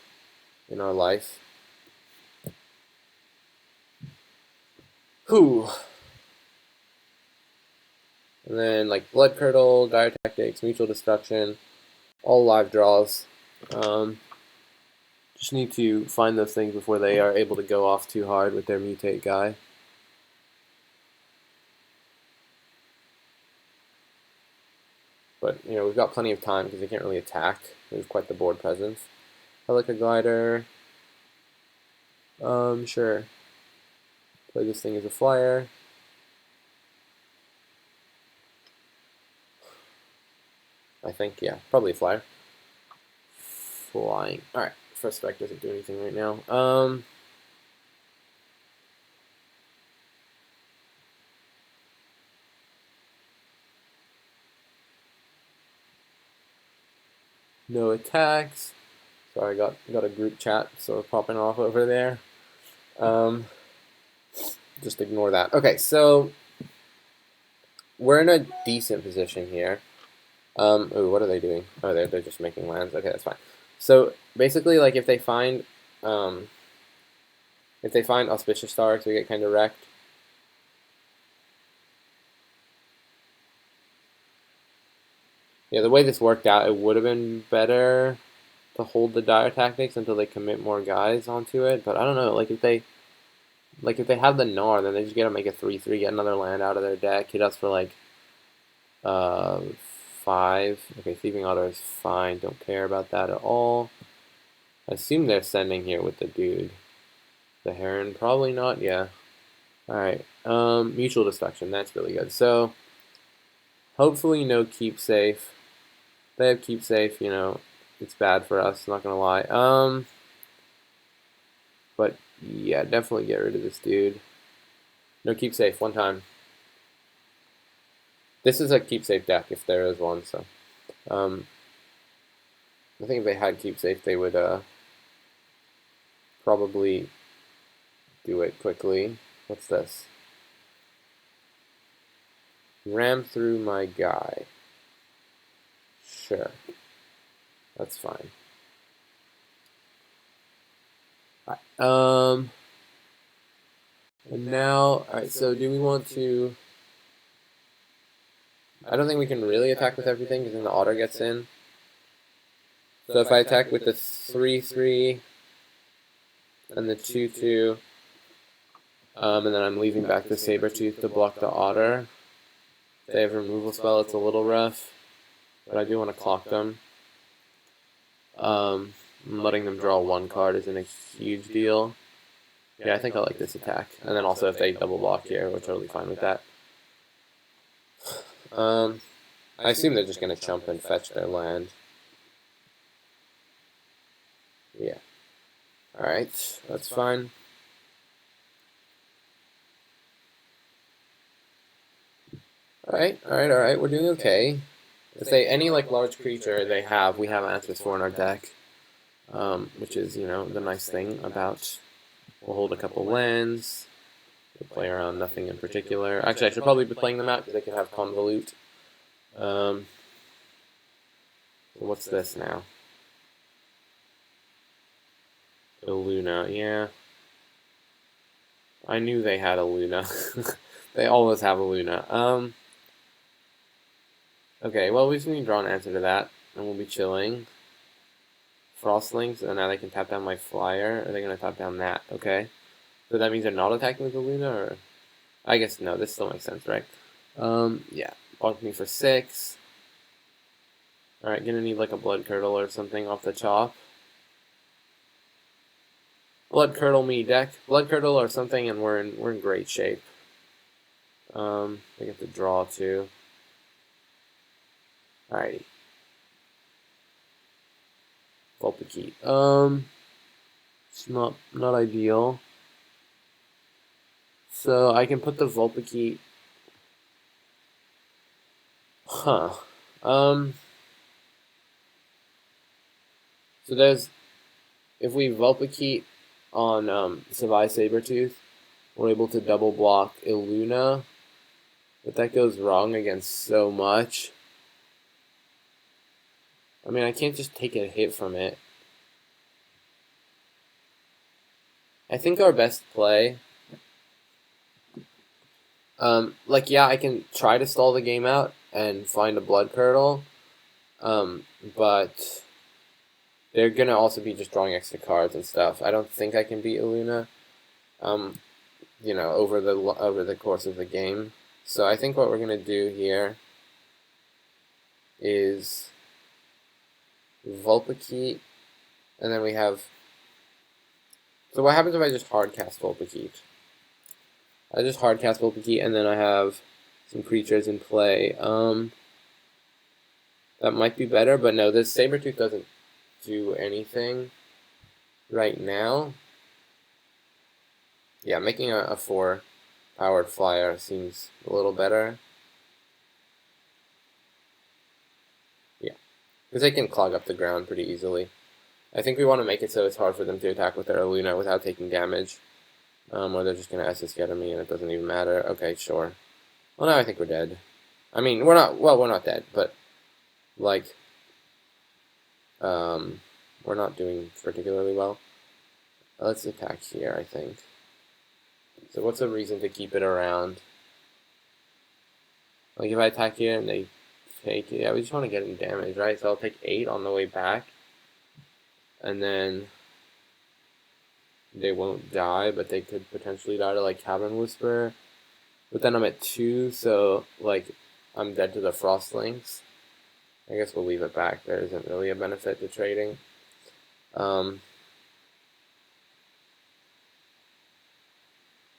in our life. Whew. And then like Blood Curdle, Dire Tactics, Mutual Destruction, all live draws. Just need to find those things before they are able to go off too hard with their mutate guy. But, you know, we've got plenty of time because they can't really attack. There's quite the board presence. Helica Glider. Sure. Play this thing as a flyer. I think, yeah, probably a flyer. Flying. Alright, first strike doesn't do anything right now. No attacks. Sorry, got a group chat sort of popping off over there. Just ignore that. Okay, so we're in a decent position here. Ooh, what are they doing? Oh, they're just making lands. Okay, that's fine. So basically, like if they find Auspicious Stars, we get kind of wrecked. Yeah, the way this worked out, it would have been better to hold the Dire Tactics until they commit more guys onto it. But I don't know. Like if they have the Gnar, then they just gotta make a 3/3, get another land out of their deck, hit us for like 5. Okay, Thieving Otter is fine. Don't care about that at all. I assume they're sending here with the dude. The Heron, probably not. Yeah. Alright, mutual destruction, that's really good. So, hopefully no keep safe. If they have keep safe, you know, it's bad for us, not gonna lie. But yeah, definitely get rid of this dude. No keep safe, one time. This is a keep safe deck if there is one, so. I think if they had keep safe, they would probably do it quickly. What's this? Ram through my guy. Sure. That's fine. Alright, and now, alright, so do we want to... I don't think we can really attack with everything because then the otter gets in. So if I attack with the 3/3 and the 2/2, and then I'm leaving back the Sabertooth to block the otter. If they have a removal spell, it's a little rough, but I do want to clock them. Letting them draw one card isn't a huge deal. Yeah, I think I like this attack. And then also if they double block here, we're totally fine with that. I assume they're just going to chump and fetch their land. Yeah. Alright, that's fine. Alright, we're doing okay. If they any like large creature we have answers for in our deck. Which is, you know, the nice thing about we'll hold a couple lands, we'll play around nothing in particular. Actually, I should probably be playing them out because they can have convolute. What's this now? The Luna, yeah. I knew they had a Luna. They always have a Luna. Okay, well, we just need to draw an answer to that, and we'll be chilling. Frostlings, and now they can tap down my flyer. Or are they going to tap down that? Okay. So that means they're not attacking with the Luna, or... I guess, no, this still makes sense, right? Yeah. Bonk me for 6. Alright, gonna need like a Blood Curdle or something off the chop. Blood Curdle me, deck. Blood Curdle or something, and we're in great shape. I get to draw too. Alrighty. Vulpikeet. It's not ideal. So I can put the Vulpikeet. Huh. So there's, if we Vulpikeet on Savai Sabertooth, we're able to double block Illuna. But that goes wrong against so much. I mean, I can't just take a hit from it. I think our best play... like, yeah, I can try to stall the game out and find a Blood Curdle. But they're going to also be just drawing extra cards and stuff. I don't think I can beat Illuna, you know, over the course of the game. So I think what we're going to do here is Vulpikeet, and then we have... So what happens if I just hardcast Vulpikeet? I just hardcast Vulpikeet, and then I have some creatures in play. That might be better, but no, this Sabertooth doesn't do anything right now. Yeah, making a 4-powered flyer seems a little better. Yeah, because they can clog up the ground pretty easily. I think we want to make it so it's hard for them to attack with their Luna without taking damage. Or they're just going to SS get me and it doesn't even matter. Okay, sure. Well, now I think we're dead. I mean, we're not dead, but, like, we're not doing particularly well. Let's attack here, I think. So what's a reason to keep it around? Like, if I attack here and they take it, yeah, we just want to get in damage, right? So I'll take 8 on the way back. And then they won't die, but they could potentially die to, like, Cavern Whisperer. But then I'm at 2, so, like, I'm dead to the Frostlings. I guess we'll leave it back. There isn't really a benefit to trading.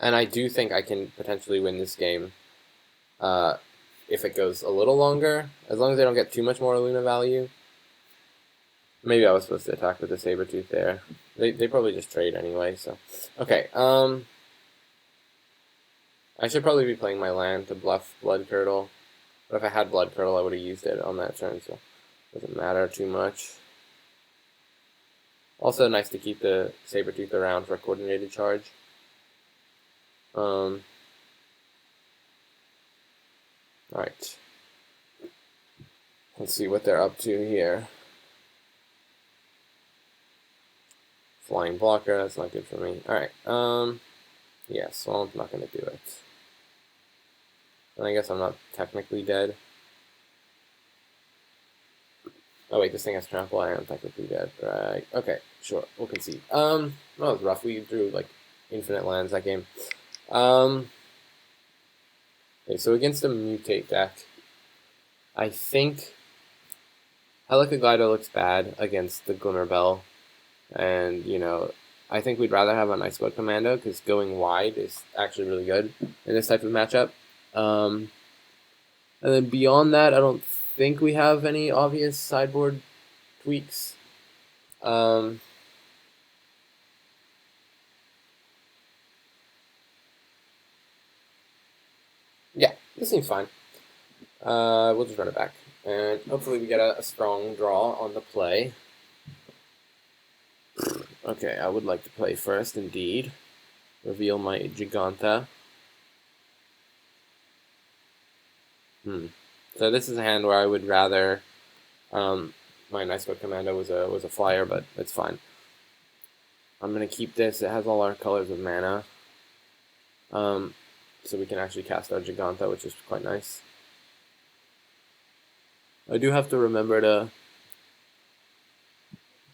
And I do think I can potentially win this game if it goes a little longer, as long as they don't get too much more Luna value. Maybe I was supposed to attack with the Sabertooth there. They probably just trade anyway, so. Okay, I should probably be playing my land to bluff Blood Curdle. But if I had Blood Curdle, I would have used it on that turn, so it doesn't matter too much. Also nice to keep the Sabertooth around for a coordinated charge. Alright. Let's see what they're up to here. Flying blocker, that's not good for me. Alright, yeah, Swamp's not gonna do it. And I guess I'm not technically dead. Oh wait, this thing has trample, I am technically dead. Right, okay, sure, we'll concede. That was rough, we drew like infinite lands that game. Okay, so against a mutate deck, I think Helica Glider looks bad against the Glimmerbell. And, you know, I think we'd rather have an Ice Blood Commando because going wide is actually really good in this type of matchup. And then beyond that, I don't think we have any obvious sideboard tweaks. Yeah, this seems fine. We'll just run it back. And hopefully we get a strong draw on the play. Okay, I would like to play first, indeed. Reveal my Giganta. So this is a hand where I would rather... my Nice Blood Commando was a flyer, but it's fine. I'm going to keep this. It has all our colors of mana. So we can actually cast our Giganta, which is quite nice. I do have to remember to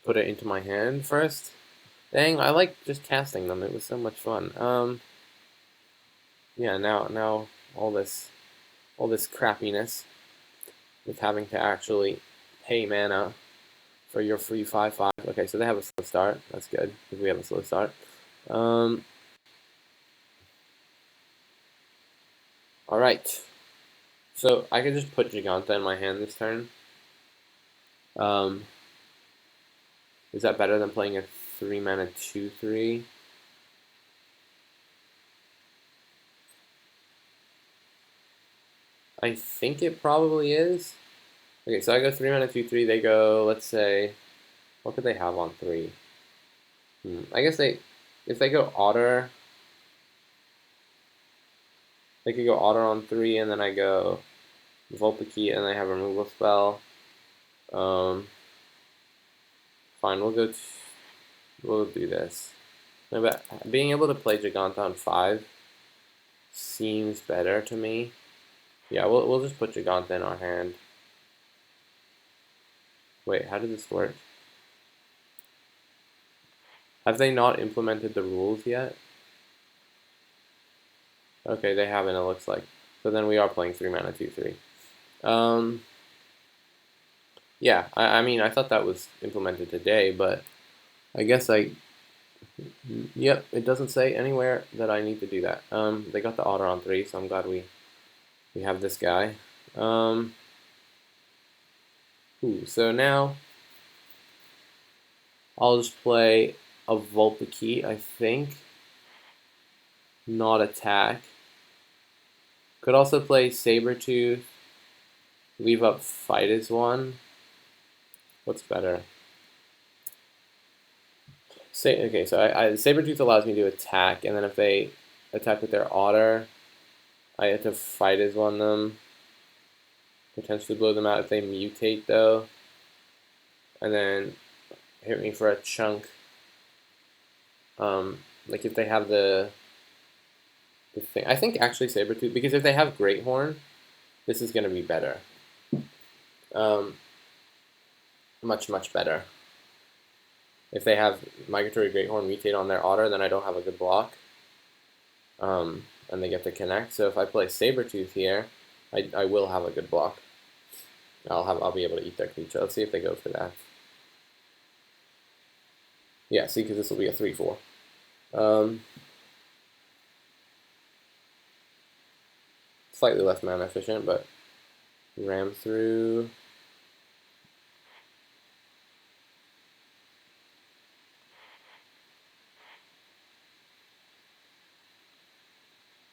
put it into my hand first. Dang, I like just casting them. It was so much fun. Yeah, now all this crappiness with having to actually pay mana for your free 5/5. Okay, so they have a slow start. That's good because we have a slow start. All right. So I can just put Giganta in my hand this turn. Is that better than playing a 3-mana 2/3? I think it probably is. Okay, so I go 3-mana 2/3. They go, let's say, what could they have on 3? I guess if they go Otter, they could go Otter on 3, and then I go Vulpix, and I have a removal spell. Fine, we'll do this. No, but being able to play Giganta on 5 seems better to me. Yeah, we'll just put Giganta in our hand. Wait, how did this work? Have they not implemented the rules yet? Okay, they haven't, it looks like. So then we are playing 3-mana 2/3. Yeah, I mean, I thought that was implemented today, but I guess yep, it doesn't say anywhere that I need to do that. They got the Otter on 3, so I'm glad we have this guy. So now I'll just play a Vulpix, I think. Not attack. Could also play Sabertooth. Leave up Fight as one. What's better? Okay, so Sabertooth allows me to attack, and then if they attack with their Otter, I have to Fight as one them. Potentially blow them out if they mutate, though. And then hit me for a chunk. Like if they have the thing. I think actually Sabertooth, because if they have Great Horn, this is going to be better. Much, much better. If they have Migratory Great Horn mutate on their Otter, then I don't have a good block. And they get to connect. So if I play Sabertooth here, I will have a good block. I'll be able to eat their creature. Let's see if they go for that. Yeah, see, because this will be a 3/4. Slightly less mana efficient, but ram through.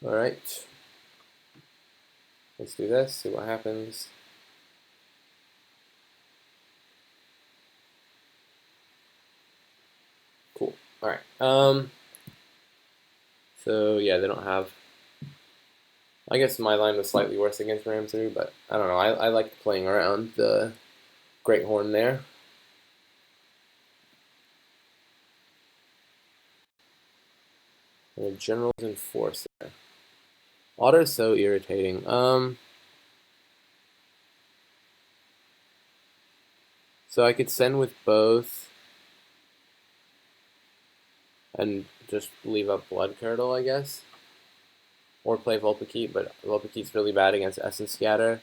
Alright. Let's do this, see what happens. Cool. Alright. So yeah, they don't have. I guess my line was slightly worse against ram through, but I don't know. I liked playing around the Great Horn there. And General's Enforcer. Otter's so irritating. So I could send with both and just leave up Blood Curdle, I guess. Or play Vulpikeet, but Vulpikeet's really bad against Essence Scatter.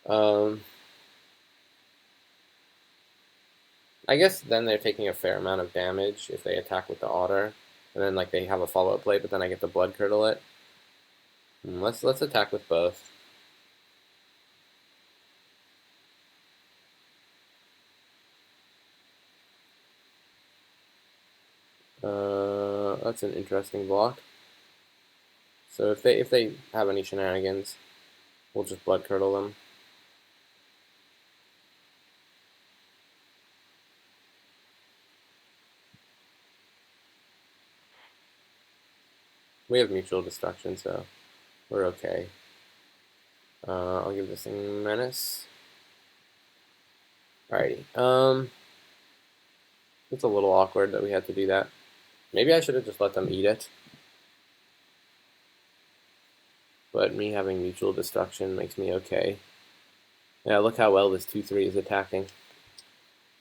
I guess then they're taking a fair amount of damage if they attack with the Otter. And then like they have a follow-up play, but then I get the Blood Curdle it. Let's attack with both. That's an interesting block. So if they have any shenanigans, we'll just Blood Curdle them. We have mutual destruction, so we're okay. I'll give this thing Menace. Alrighty. It's a little awkward that we had to do that. Maybe I should have just let them eat it. But me having mutual destruction makes me okay. Yeah, look how well this 2/3 is attacking.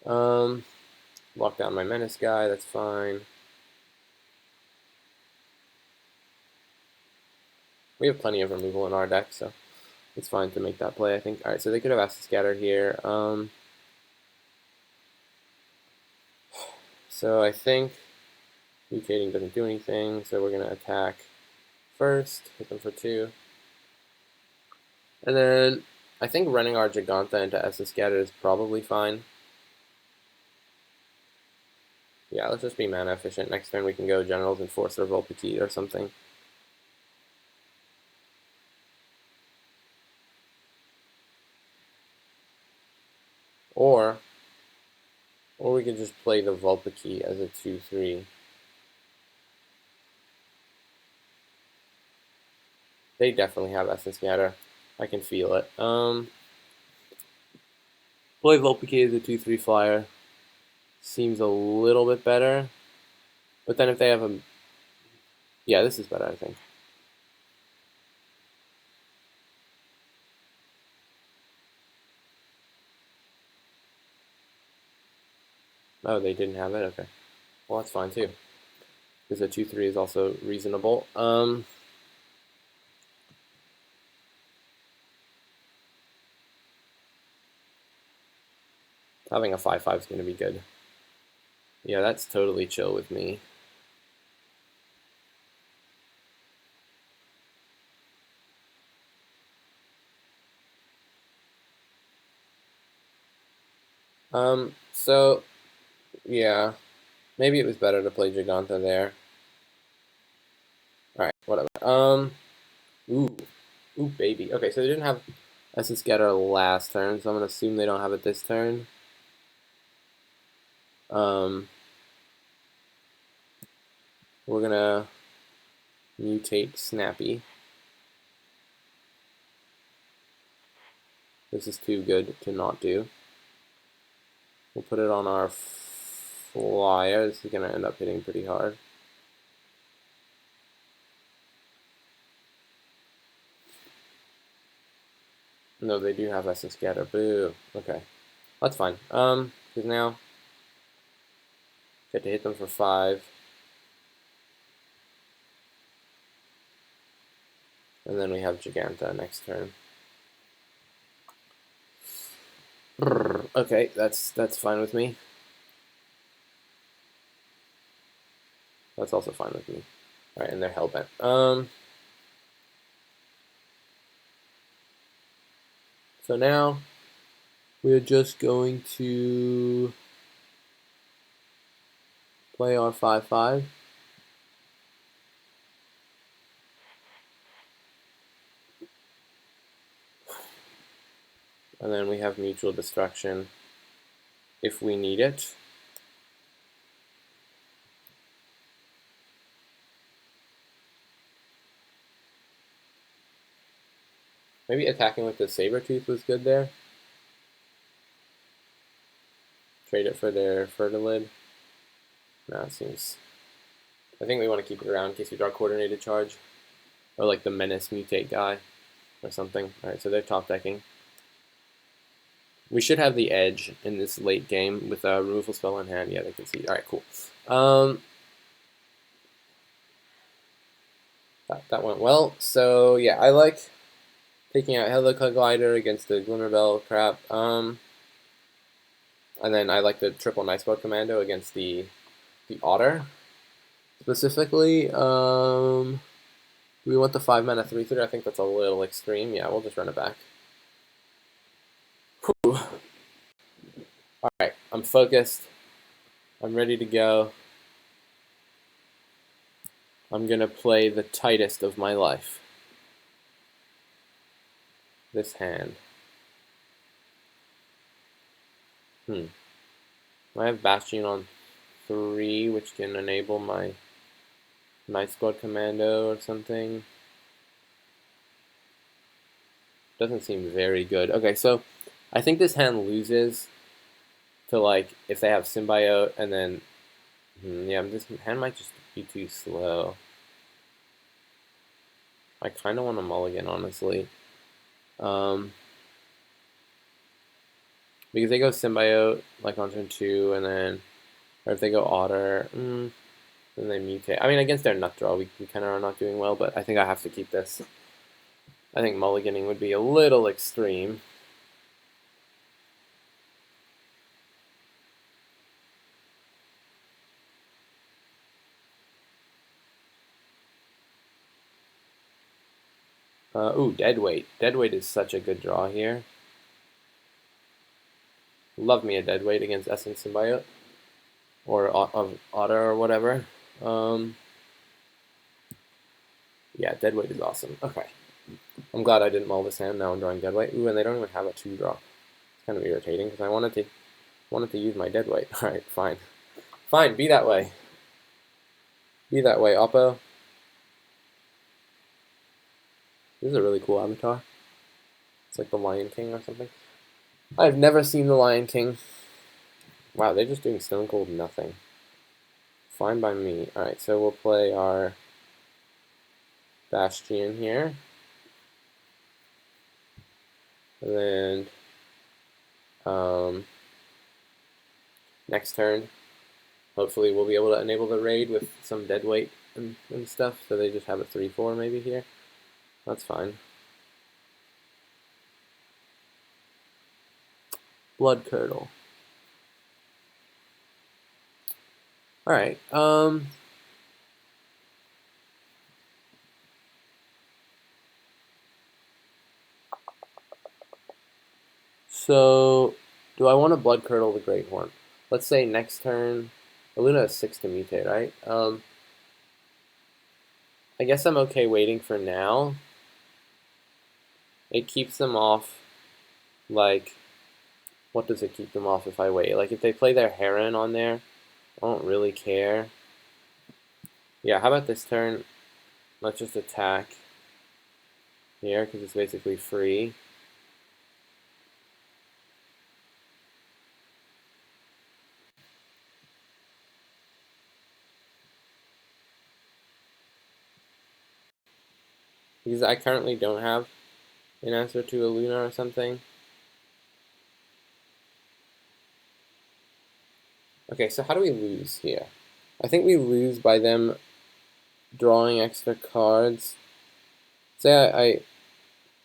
Lock down my Menace guy, that's fine. We have plenty of removal in our deck, so it's fine to make that play, I think. Alright, so they could have asked to scatter here. So I think mutating doesn't do anything, so we're going to attack first, hit them for 2. And then I think running our Giganta into Essence Scatter is probably fine. Yeah, let's just be mana efficient. Next turn we can go General's Enforcer, Vulpikeet, or something. Or we could just play the Vulpikeet as a 2/3. They definitely have Essence Scatter. I can feel it. Play Vulpikeet as a 2/3 flyer. Seems a little bit better. But then if they have a... Yeah, this is better, I think. Oh, they didn't have it? Okay. Well, that's fine, too. Because a 2/3 is also reasonable. Having a 5/5 is going to be good. Yeah, that's totally chill with me. So, yeah. Maybe it was better to play Giganta there. Alright, whatever. Ooh. Ooh, baby. Okay, so they didn't have Essence Scatter last turn, so I'm going to assume they don't have it this turn. We're going to mutate Snappy. This is too good to not do. We'll put it on our flyer. This is going to end up hitting pretty hard. No, they do have Essence Scatter. Boo. Okay. That's fine. Because now get to hit them for 5. And then we have Giganta next turn. Okay, that's fine with me. That's also fine with me. Alright, and they're Hellbent. So now we're just going to play our 5/5. And then we have mutual destruction if we need it. Maybe attacking with the Sabertooth was good there. Trade it for their Fertilid. No, it seems... I think we want to keep it around in case we draw Coordinated Charge. Or like the Menace Mutate guy or something. Alright, so they're top decking. We should have the edge in this late game with a removal spell in hand. Yeah, they can see. Alright, cool. That went well. So yeah, I like taking out Helica Glider against the Glimmerbell crap. And then I like the triple Nightspot Commando against the Otter. Specifically, do we want the 5-mana 3/3? I think that's a little extreme. Yeah, we'll just run it back. Whew. Alright, I'm focused. I'm ready to go. I'm gonna play the tightest of my life. This hand. I have Bastion on 3, which can enable my Nightspot Commando or something. Doesn't seem very good. Okay, so I think this hand loses to, like, if they have Symbiote and then... yeah, this hand might just be too slow. I kind of want to mulligan, honestly. Because they go Symbiote, like, on turn 2, and then... Or if they go Otter, then they mutate. I mean, against their Nut Draw, we kind of are not doing well, but I think I have to keep this. I think mulliganing would be a little extreme. Ooh, Deadweight. Deadweight is such a good draw here. Love me a Deadweight against Essence Symbiote. Or Otter or whatever. Yeah, Deadweight is awesome. Okay. I'm glad I didn't mull this hand. Now I'm drawing Deadweight. Ooh, and they don't even have a 2-draw. It's kind of irritating because I wanted to use my Deadweight. Alright, fine. Fine, be that way. Be that way, Oppo. This is a really cool avatar. It's like the Lion King or something. I've never seen the Lion King. Wow, they're just doing Stone Cold nothing. Fine by me. Alright, so we'll play our Bastion here. And then next turn, hopefully we'll be able to enable the raid with some Deadweight and stuff. So they just have a 3/4 maybe here. That's fine. Blood Curdle. Alright, so do I want to Blood Curdle the Great Horn? Let's say next turn, Luna has 6 to mutate, right? I guess I'm okay waiting for now. It keeps them off, like, what does it keep them off if I wait? Like, if they play their Heron on there, I don't really care. Yeah, how about this turn? Let's just attack here, because it's basically free. Because I currently don't have an answer to a Luna or something. Okay, so how do we lose here? I think we lose by them drawing extra cards. Say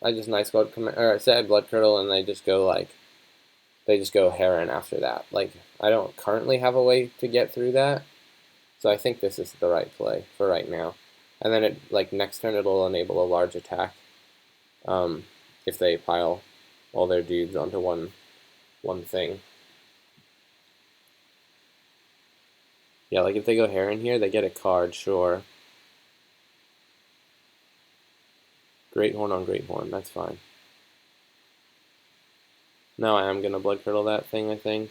I just Nightspot command, or say I Blood Curdle and they just go Heron after that. Like, I don't currently have a way to get through that, so I think this is the right play for right now. And then it, like, next turn it'll enable a large attack if they pile all their dudes onto one thing. Yeah, like if they go Heron here, they get a card, sure. Great Horn on Great Horn, that's fine. Now I am gonna Blood Curdle that thing, I think.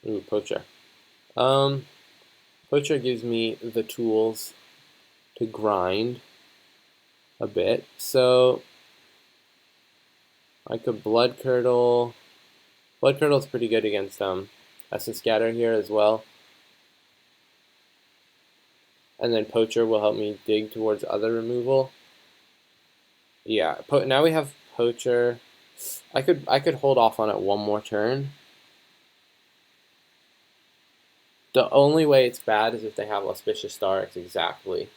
Ooh, Poacher. Poacher gives me the tools to grind a bit, so I could Blood Curdle. Blood Curdle's pretty good against Essence Scatter here as well. And then Poacher will help me dig towards other removal. Yeah, now we have Poacher. I could hold off on it one more turn. The only way it's bad is if they have Auspicious Starix exactly.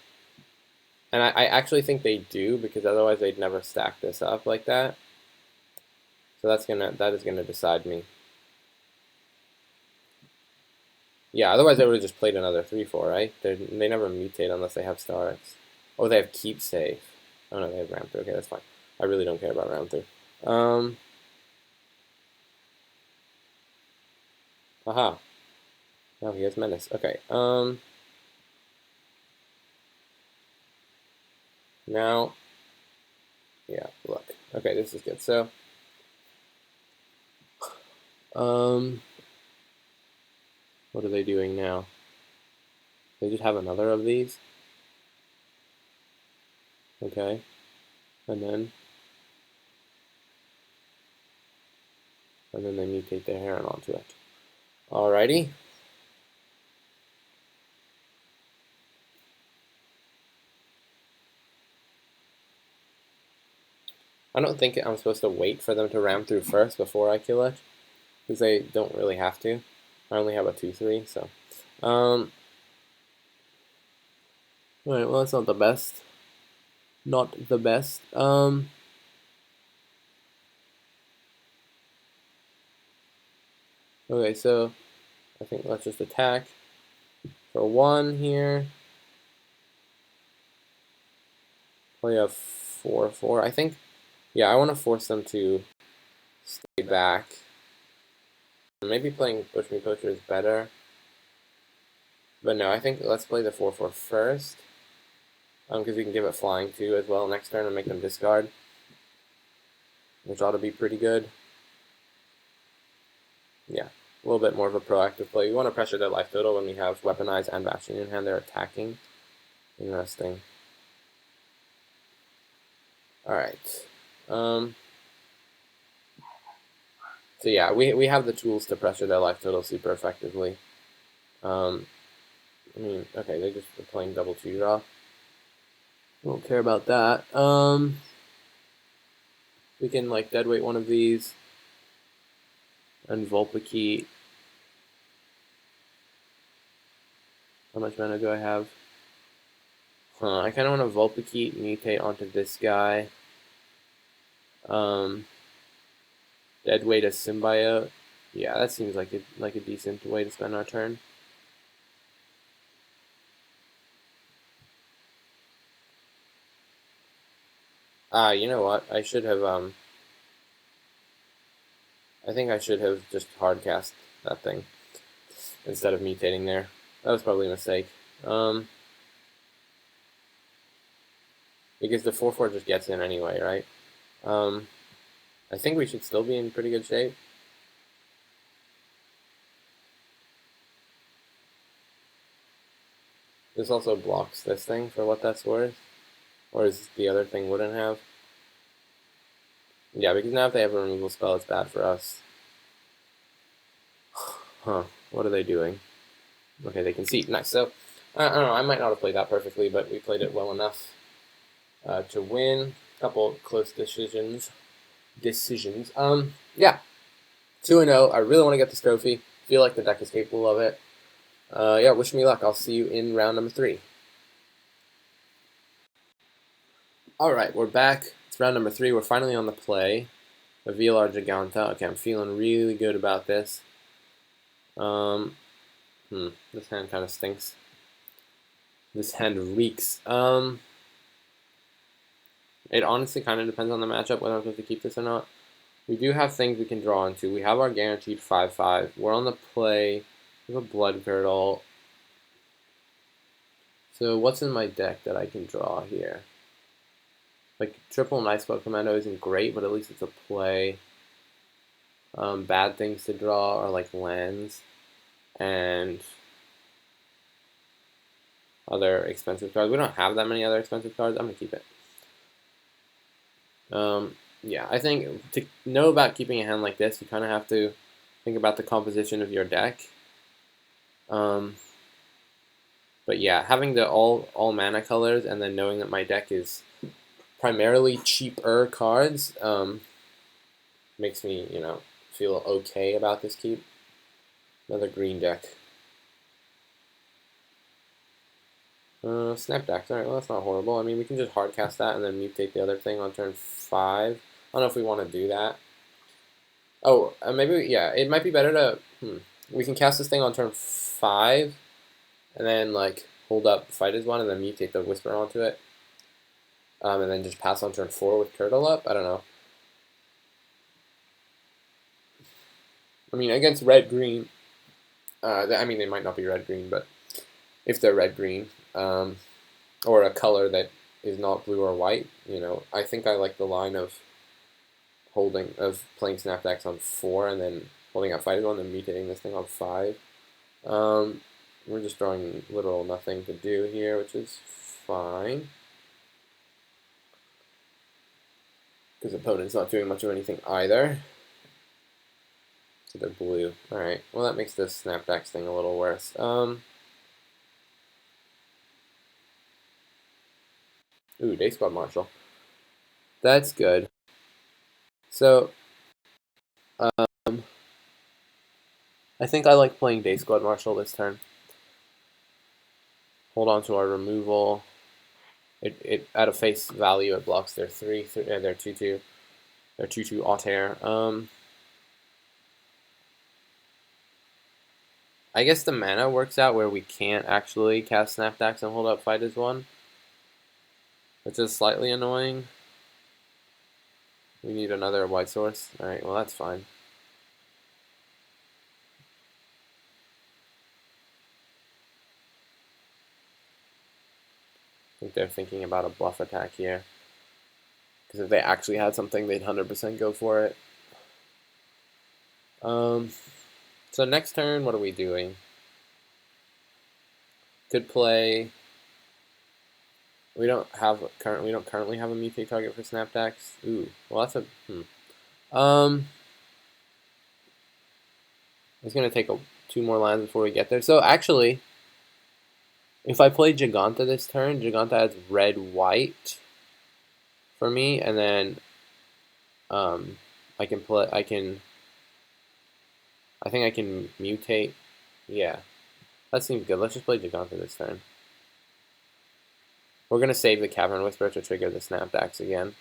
And I actually think they do, because otherwise they'd never stack this up like that. So that is gonna decide me. Yeah, otherwise they would have just played another 3/4, right? They never mutate unless they have Starix. Oh, they have Keep Safe. Oh no, they have Round 3. Okay, that's fine. I really don't care about Round 3. Aha. Now he has Menace. Okay. Now, yeah, look. Okay, this is good. So, what are they doing now? They just have another of these. Okay. And then they mutate their Heron onto it. Alrighty. I don't think I'm supposed to wait for them to ram through first before I kill it, because they don't really have to. I only have a 2/3, so. Alright, well, that's not the best. Not the best. Okay, so I think let's just attack for 1 here. Play a 4/4. I think, yeah, I want to force them to stay back. Maybe playing Push Me Poacher is better. But no, I think let's play the 4/4 first. Because we can give it flying too as well next turn and make them discard, which ought to be pretty good. Yeah, a little bit more of a proactive play. We want to pressure their life total when we have Weaponize and Bastion in hand. They're attacking. Interesting. Alright. So yeah, we have the tools to pressure their life total super effectively. I mean, okay, they just are playing double 2-draw. Don't care about that. We can like deadweight one of these and Vulpikeet. How much mana do I have? I kind of want to Vulpikeet, mutate onto this guy. Deadweight a Symbiote. Yeah, that seems like a decent way to spend our turn. You know what? I should have I think I should have just hardcast that thing instead of mutating there. That was probably a mistake. Because the 4/4 just gets in anyway, right? I think we should still be in pretty good shape. This also blocks this thing for what that's worth. Or is the other thing wouldn't have? Yeah, because now if they have a removal spell, it's bad for us. Huh, what are they doing? Okay, they concede. Nice. So, I don't know, I might not have played that perfectly, but we played it well enough to win. A couple close decisions. Yeah. 2-0. I really want to get this trophy. Feel like the deck is capable of it. Yeah, wish me luck. I'll see you in round number 3. Alright, we're back. It's round number 3. We're finally on the play. a VLR Giganta. Okay, I'm feeling really good about this. This hand kind of stinks. This hand reeks. It honestly kind of depends on the matchup whether I'm supposed to keep this or not. We do have things we can draw into. We have our guaranteed 5/5. We're on the play. We have a Blood Girdle. So what's in my deck that I can draw here? Like triple Night Squad Commando isn't great, but at least it's a play. Bad things to draw are like lands and other expensive cards. We don't have that many other expensive cards. I'm gonna keep it. Yeah, I think to know about keeping a hand like this, you kind of have to think about the composition of your deck. But yeah, having the all mana colors and then knowing that my deck is primarily cheaper cards makes me, feel okay about this keep. Another green deck. Snapdax. Alright, well that's not horrible. I mean, we can just hardcast that and then mutate the other thing on turn 5. I don't know if we want to do that. Oh, maybe, yeah, it might be better to, we can cast this thing on turn 5 and then, like, hold up Fight as one and then mutate the Whisper onto it. And then just pass on turn 4 with Turtle up. I don't know. I mean, against red-green, I mean, they might not be red-green, but if they're red-green, or a color that is not blue or white, I think I like the line of playing Snapdax on 4 and then holding out Fight as one and mutating this thing on 5. We're just drawing literal nothing to do here, which is fine. Because the opponent's not doing much of anything either. So they're blue. Alright, well that makes this Snapdax thing a little worse. Ooh, Day Squad Marshal. That's good. So, I think I like playing Day Squad Marshal this turn. Hold on to our removal. It at a face value it blocks their 3/3 their 2/2 their 2/2 Altair. I guess the mana works out where we can't actually cast Snapdax and hold up Fight as one, which is slightly annoying. We need another white source. Alright, well that's fine. I think they're thinking about a bluff attack here. Because if they actually had something, they'd 100% go for it. So next turn, what are we doing? Could play. We don't currently have a mutate target for Snapdax. Ooh, well that's a It's gonna take 2 more lands before we get there. So actually, if I play Giganta this turn, Giganta has red-white for me, and then I think I can mutate. Yeah, that seems good. Let's just play Giganta this turn. We're gonna save the Cavern Whisper to trigger the Snapdax again.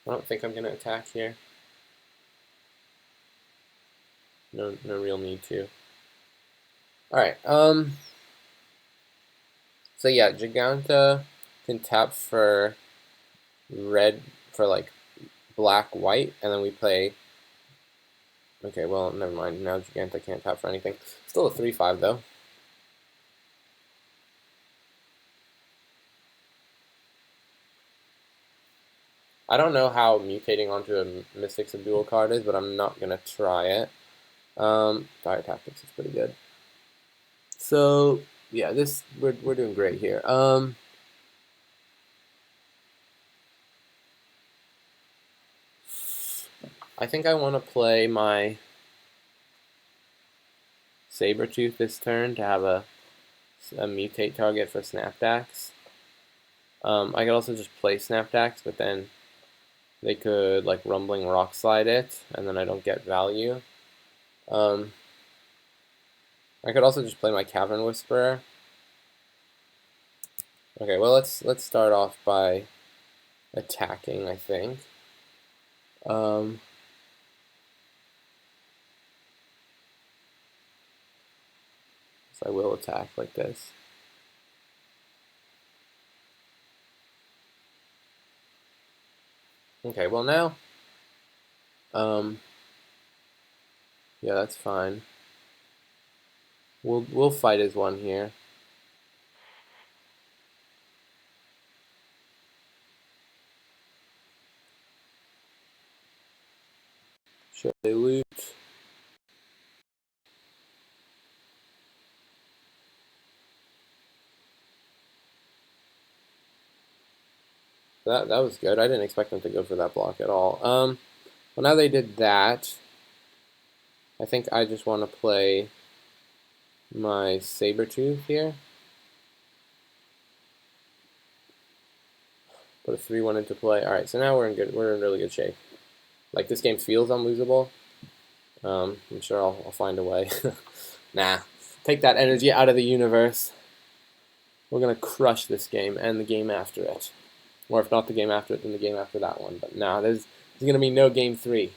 I don't think I'm gonna attack here. No real need to. Alright, so yeah, Giganta can tap for red, for like black, white, and then we play. Okay, well, never mind. Now Giganta can't tap for anything. Still a 3/5 though. I don't know how mutating onto a Mystics of Duel card is, but I'm not gonna try it. Fire Tactics is pretty good. So yeah, we're doing great here. I think I want to play my Sabertooth this turn to have a mutate target for Snapdax. I could also just play Snapdax, but then they could like Rumbling Rock Slide it, and then I don't get value. I could also just play my Cavern Whisperer. Okay, well let's start off by attacking, I think. So I will attack like this. Okay, well now, yeah, that's fine. We'll fight as one here. Should they loot? That was good. I didn't expect them to go for that block at all. Well now they did that. I think I just want to play my Sabertooth here. Put a 3-1 into play. Alright, so now we're in really good shape. Like, this game feels unlosable. I'm sure I'll find a way. Nah. Take that energy out of the universe. We're gonna crush this game and the game after it. Or if not the game after it, then the game after that one. But nah, there's gonna be no game 3.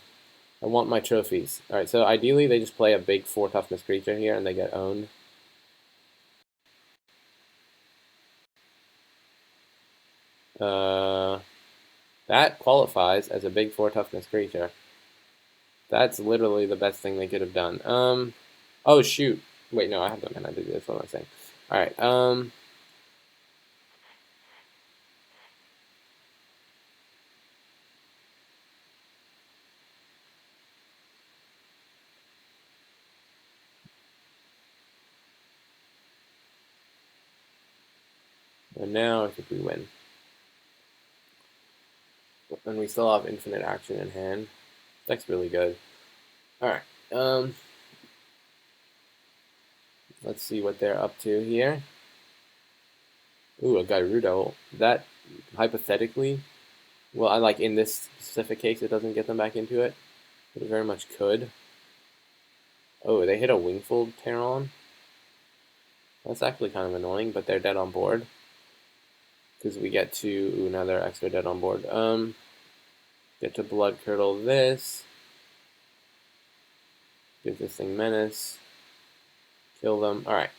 I want my trophies. Alright, so ideally they just play a big 4 toughness creature here and they get owned. That qualifies as a big 4 toughness creature. That's literally the best thing they could have done. Oh shoot. Wait, no, I have no mana to do this. What am I saying? Alright, and now I think we win. And we still have infinite action in hand. Deck's really good. Alright, let's see what they're up to here. Ooh, a Gyrudo. That, hypothetically, well, I like in this specific case, it doesn't get them back into it. But it very much could. Oh, they hit a Wingfold Terron. That's actually kind of annoying, but they're dead on board. Because we get to, ooh, now they're extra dead on board. Get to Blood Curdle this. Give this thing Menace. Kill them. Alright.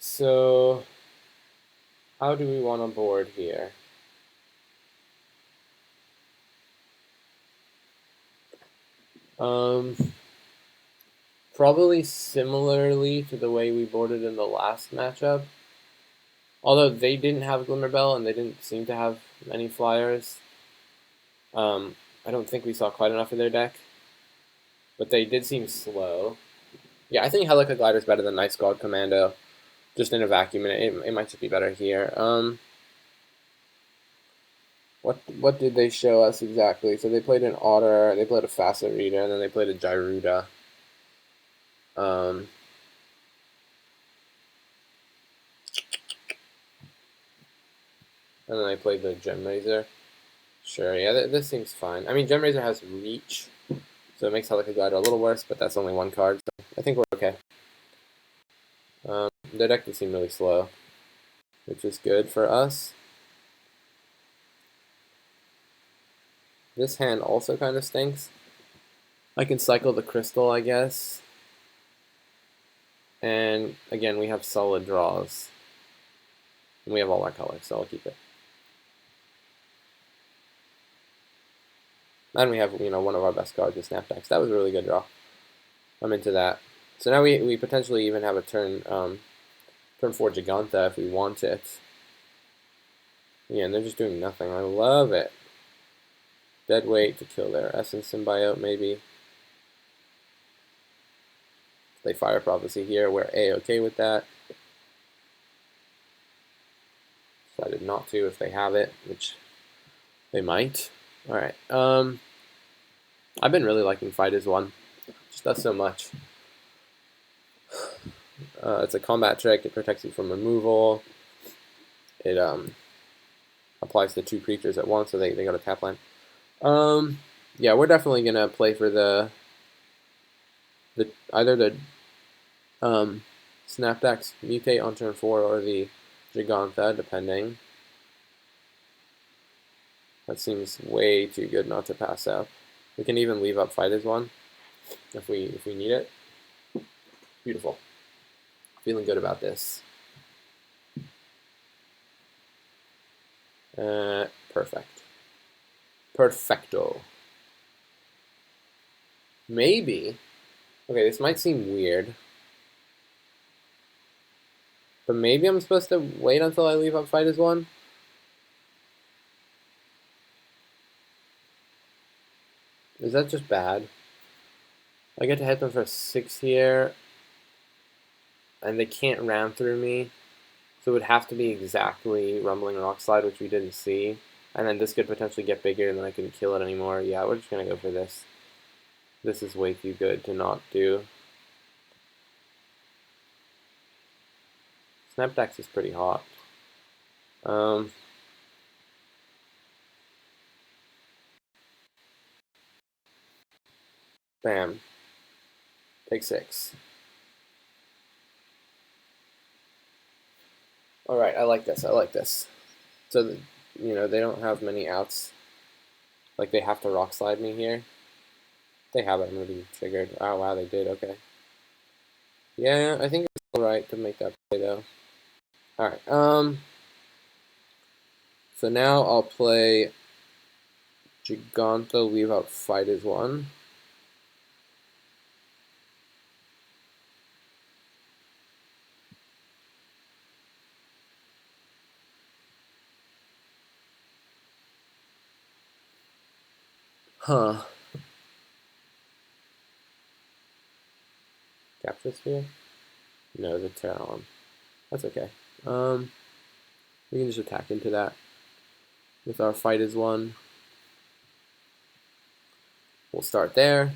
So, how do we want to board here? Probably similarly to the way we boarded in the last matchup. Although they didn't have Glimmerbell and they didn't seem to have many flyers. I don't think we saw quite enough of their deck. But they did seem slow. Yeah, I think Helica Glider is better than Night Squad Commando. Just in a vacuum, and it might just be better here. What did they show us exactly? So they played an Otter, they played a Facet Reader, and then they played a Gyruda. And then they played the Gemrazor. Sure, yeah, this seems fine. I mean, Gemrazor has reach, so it makes Helica Glider a little worse, but that's only one card, so I think we're okay. Their deck does seem really slow, which is good for us. This hand also kind of stinks. I can cycle the Crystal, I guess. And again, we have solid draws. And we have all our colors, so I'll keep it. And we have, one of our best cards, the Snapdax. That was a really good draw. I'm into that. So now we potentially even have a turn 4 Giganta if we want it. Yeah, and they're just doing nothing. I love it. Dead weight to kill their Essence Symbiote, maybe. They Fire Prophecy here. We're A-okay with that. Decided not to if they have it, which they might. Alright. I've been really liking Fight as one. Just does so much. It's a combat trick. It protects you from removal. It applies to 2 creatures at once, so they go to tap land. Yeah, we're definitely gonna play for the either the Snapdax mutate on turn 4 or the Gigantha, depending. That seems way too good not to pass up. We can even leave up fight as one if we need it. Beautiful. Feeling good about this. Perfect. Perfecto. Maybe. Okay, this might seem weird. But maybe I'm supposed to wait until I leave up fight as one? Is that just bad? I get to hit them for 6 here, and they can't ram through me. So it would have to be exactly Rumbling Rock Slide, which we didn't see. And then this could potentially get bigger, and then I couldn't kill it anymore. Yeah, we're just going to go for this. This is way too good to not do. Snapdax is pretty hot. Bam. Take 6. Alright, I like this. I like this. So, you know, they don't have many outs. Like, they have to Rock Slide me here. They have it. I'm going to be triggered. Oh, wow, they did. Okay. Yeah, I think it's alright to make that play, though. Alright, so now I'll play Gigantha, leave out fight as one. Huh. Capture Sphere? No, the Terran. That's okay. We can just attack into that with our fight as one. We'll start there.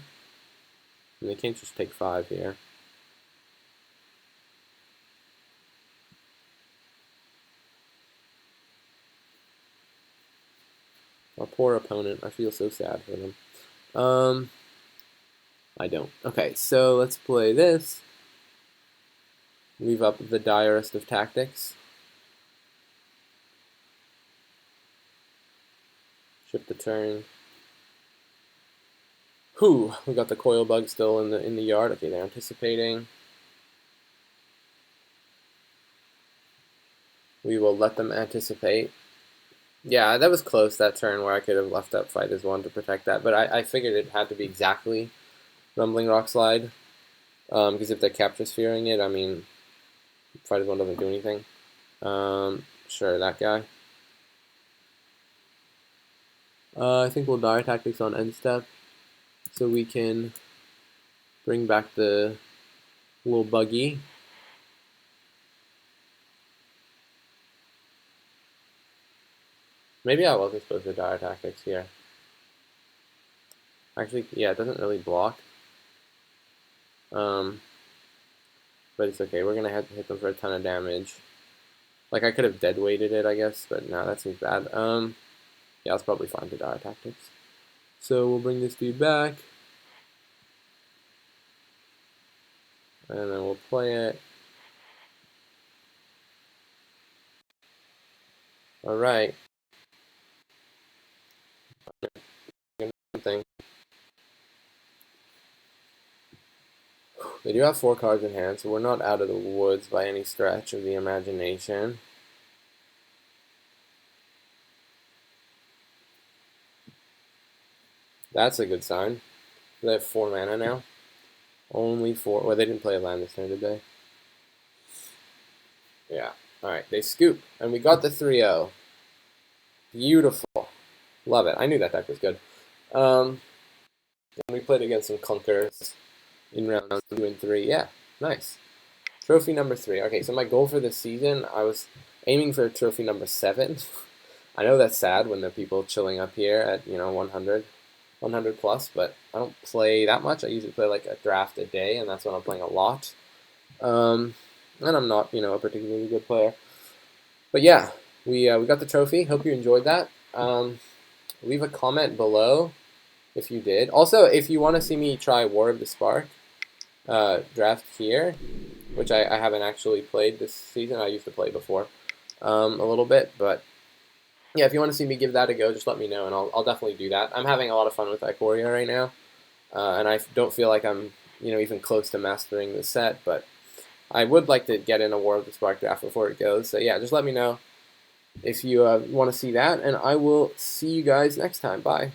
And they can't just take 5 here. Our poor opponent. I feel so sad for them. I don't. Okay, so let's play this. Leave up the direst of tactics. Ship the turn. Whew, we got the coil bug still in the yard. Okay, they're anticipating. We will let them anticipate. Yeah, that was close, that turn where I could have left up fight as one to protect that, but I figured it had to be exactly Rumbling Rock Slide, because if they're capture sphering it, I mean, fight as one doesn't do anything. Sure, that guy. I think we'll Dire Tactics on end step, so we can bring back the little buggy. Maybe I wasn't supposed to Dire Tactics here. Actually, yeah, it doesn't really block. But it's okay. We're gonna have to hit them for a ton of damage. Like, I could have dead weighted it, I guess, but no, that seems bad. Yeah, it's probably fine to Dire Tactics. So we'll bring this dude back. And then we'll play it. Alright. They do have 4 cards in hand, so we're not out of the woods by any stretch of the imagination. That's a good sign. They have 4 mana now. Only 4. Well, they didn't play a land this turn, did they? Yeah. Alright, they scoop. And we got the 3-0. Beautiful. Love it. I knew that deck was good. And we played against some clunkers in rounds 2 and 3. Yeah, nice. Trophy number 3. Okay, so my goal for this season, I was aiming for trophy number 7. I know that's sad when there are people chilling up here at, 100 plus, but I don't play that much. I usually play like a draft a day, and that's when I'm playing a lot. And I'm not, a particularly good player. But yeah, we got the trophy. Hope you enjoyed that. leave a comment below if you did. Also, if you want to see me try War of the Spark draft here, which I haven't actually played this season. I used to play before a little bit, but yeah, if you want to see me give that a go, just let me know, and I'll definitely do that. I'm having a lot of fun with Ikoria right now, and I don't feel like I'm even close to mastering the set, but I would like to get in a War of the Spark draft before it goes. So yeah, just let me know if you want to see that, and I will see you guys next time. Bye.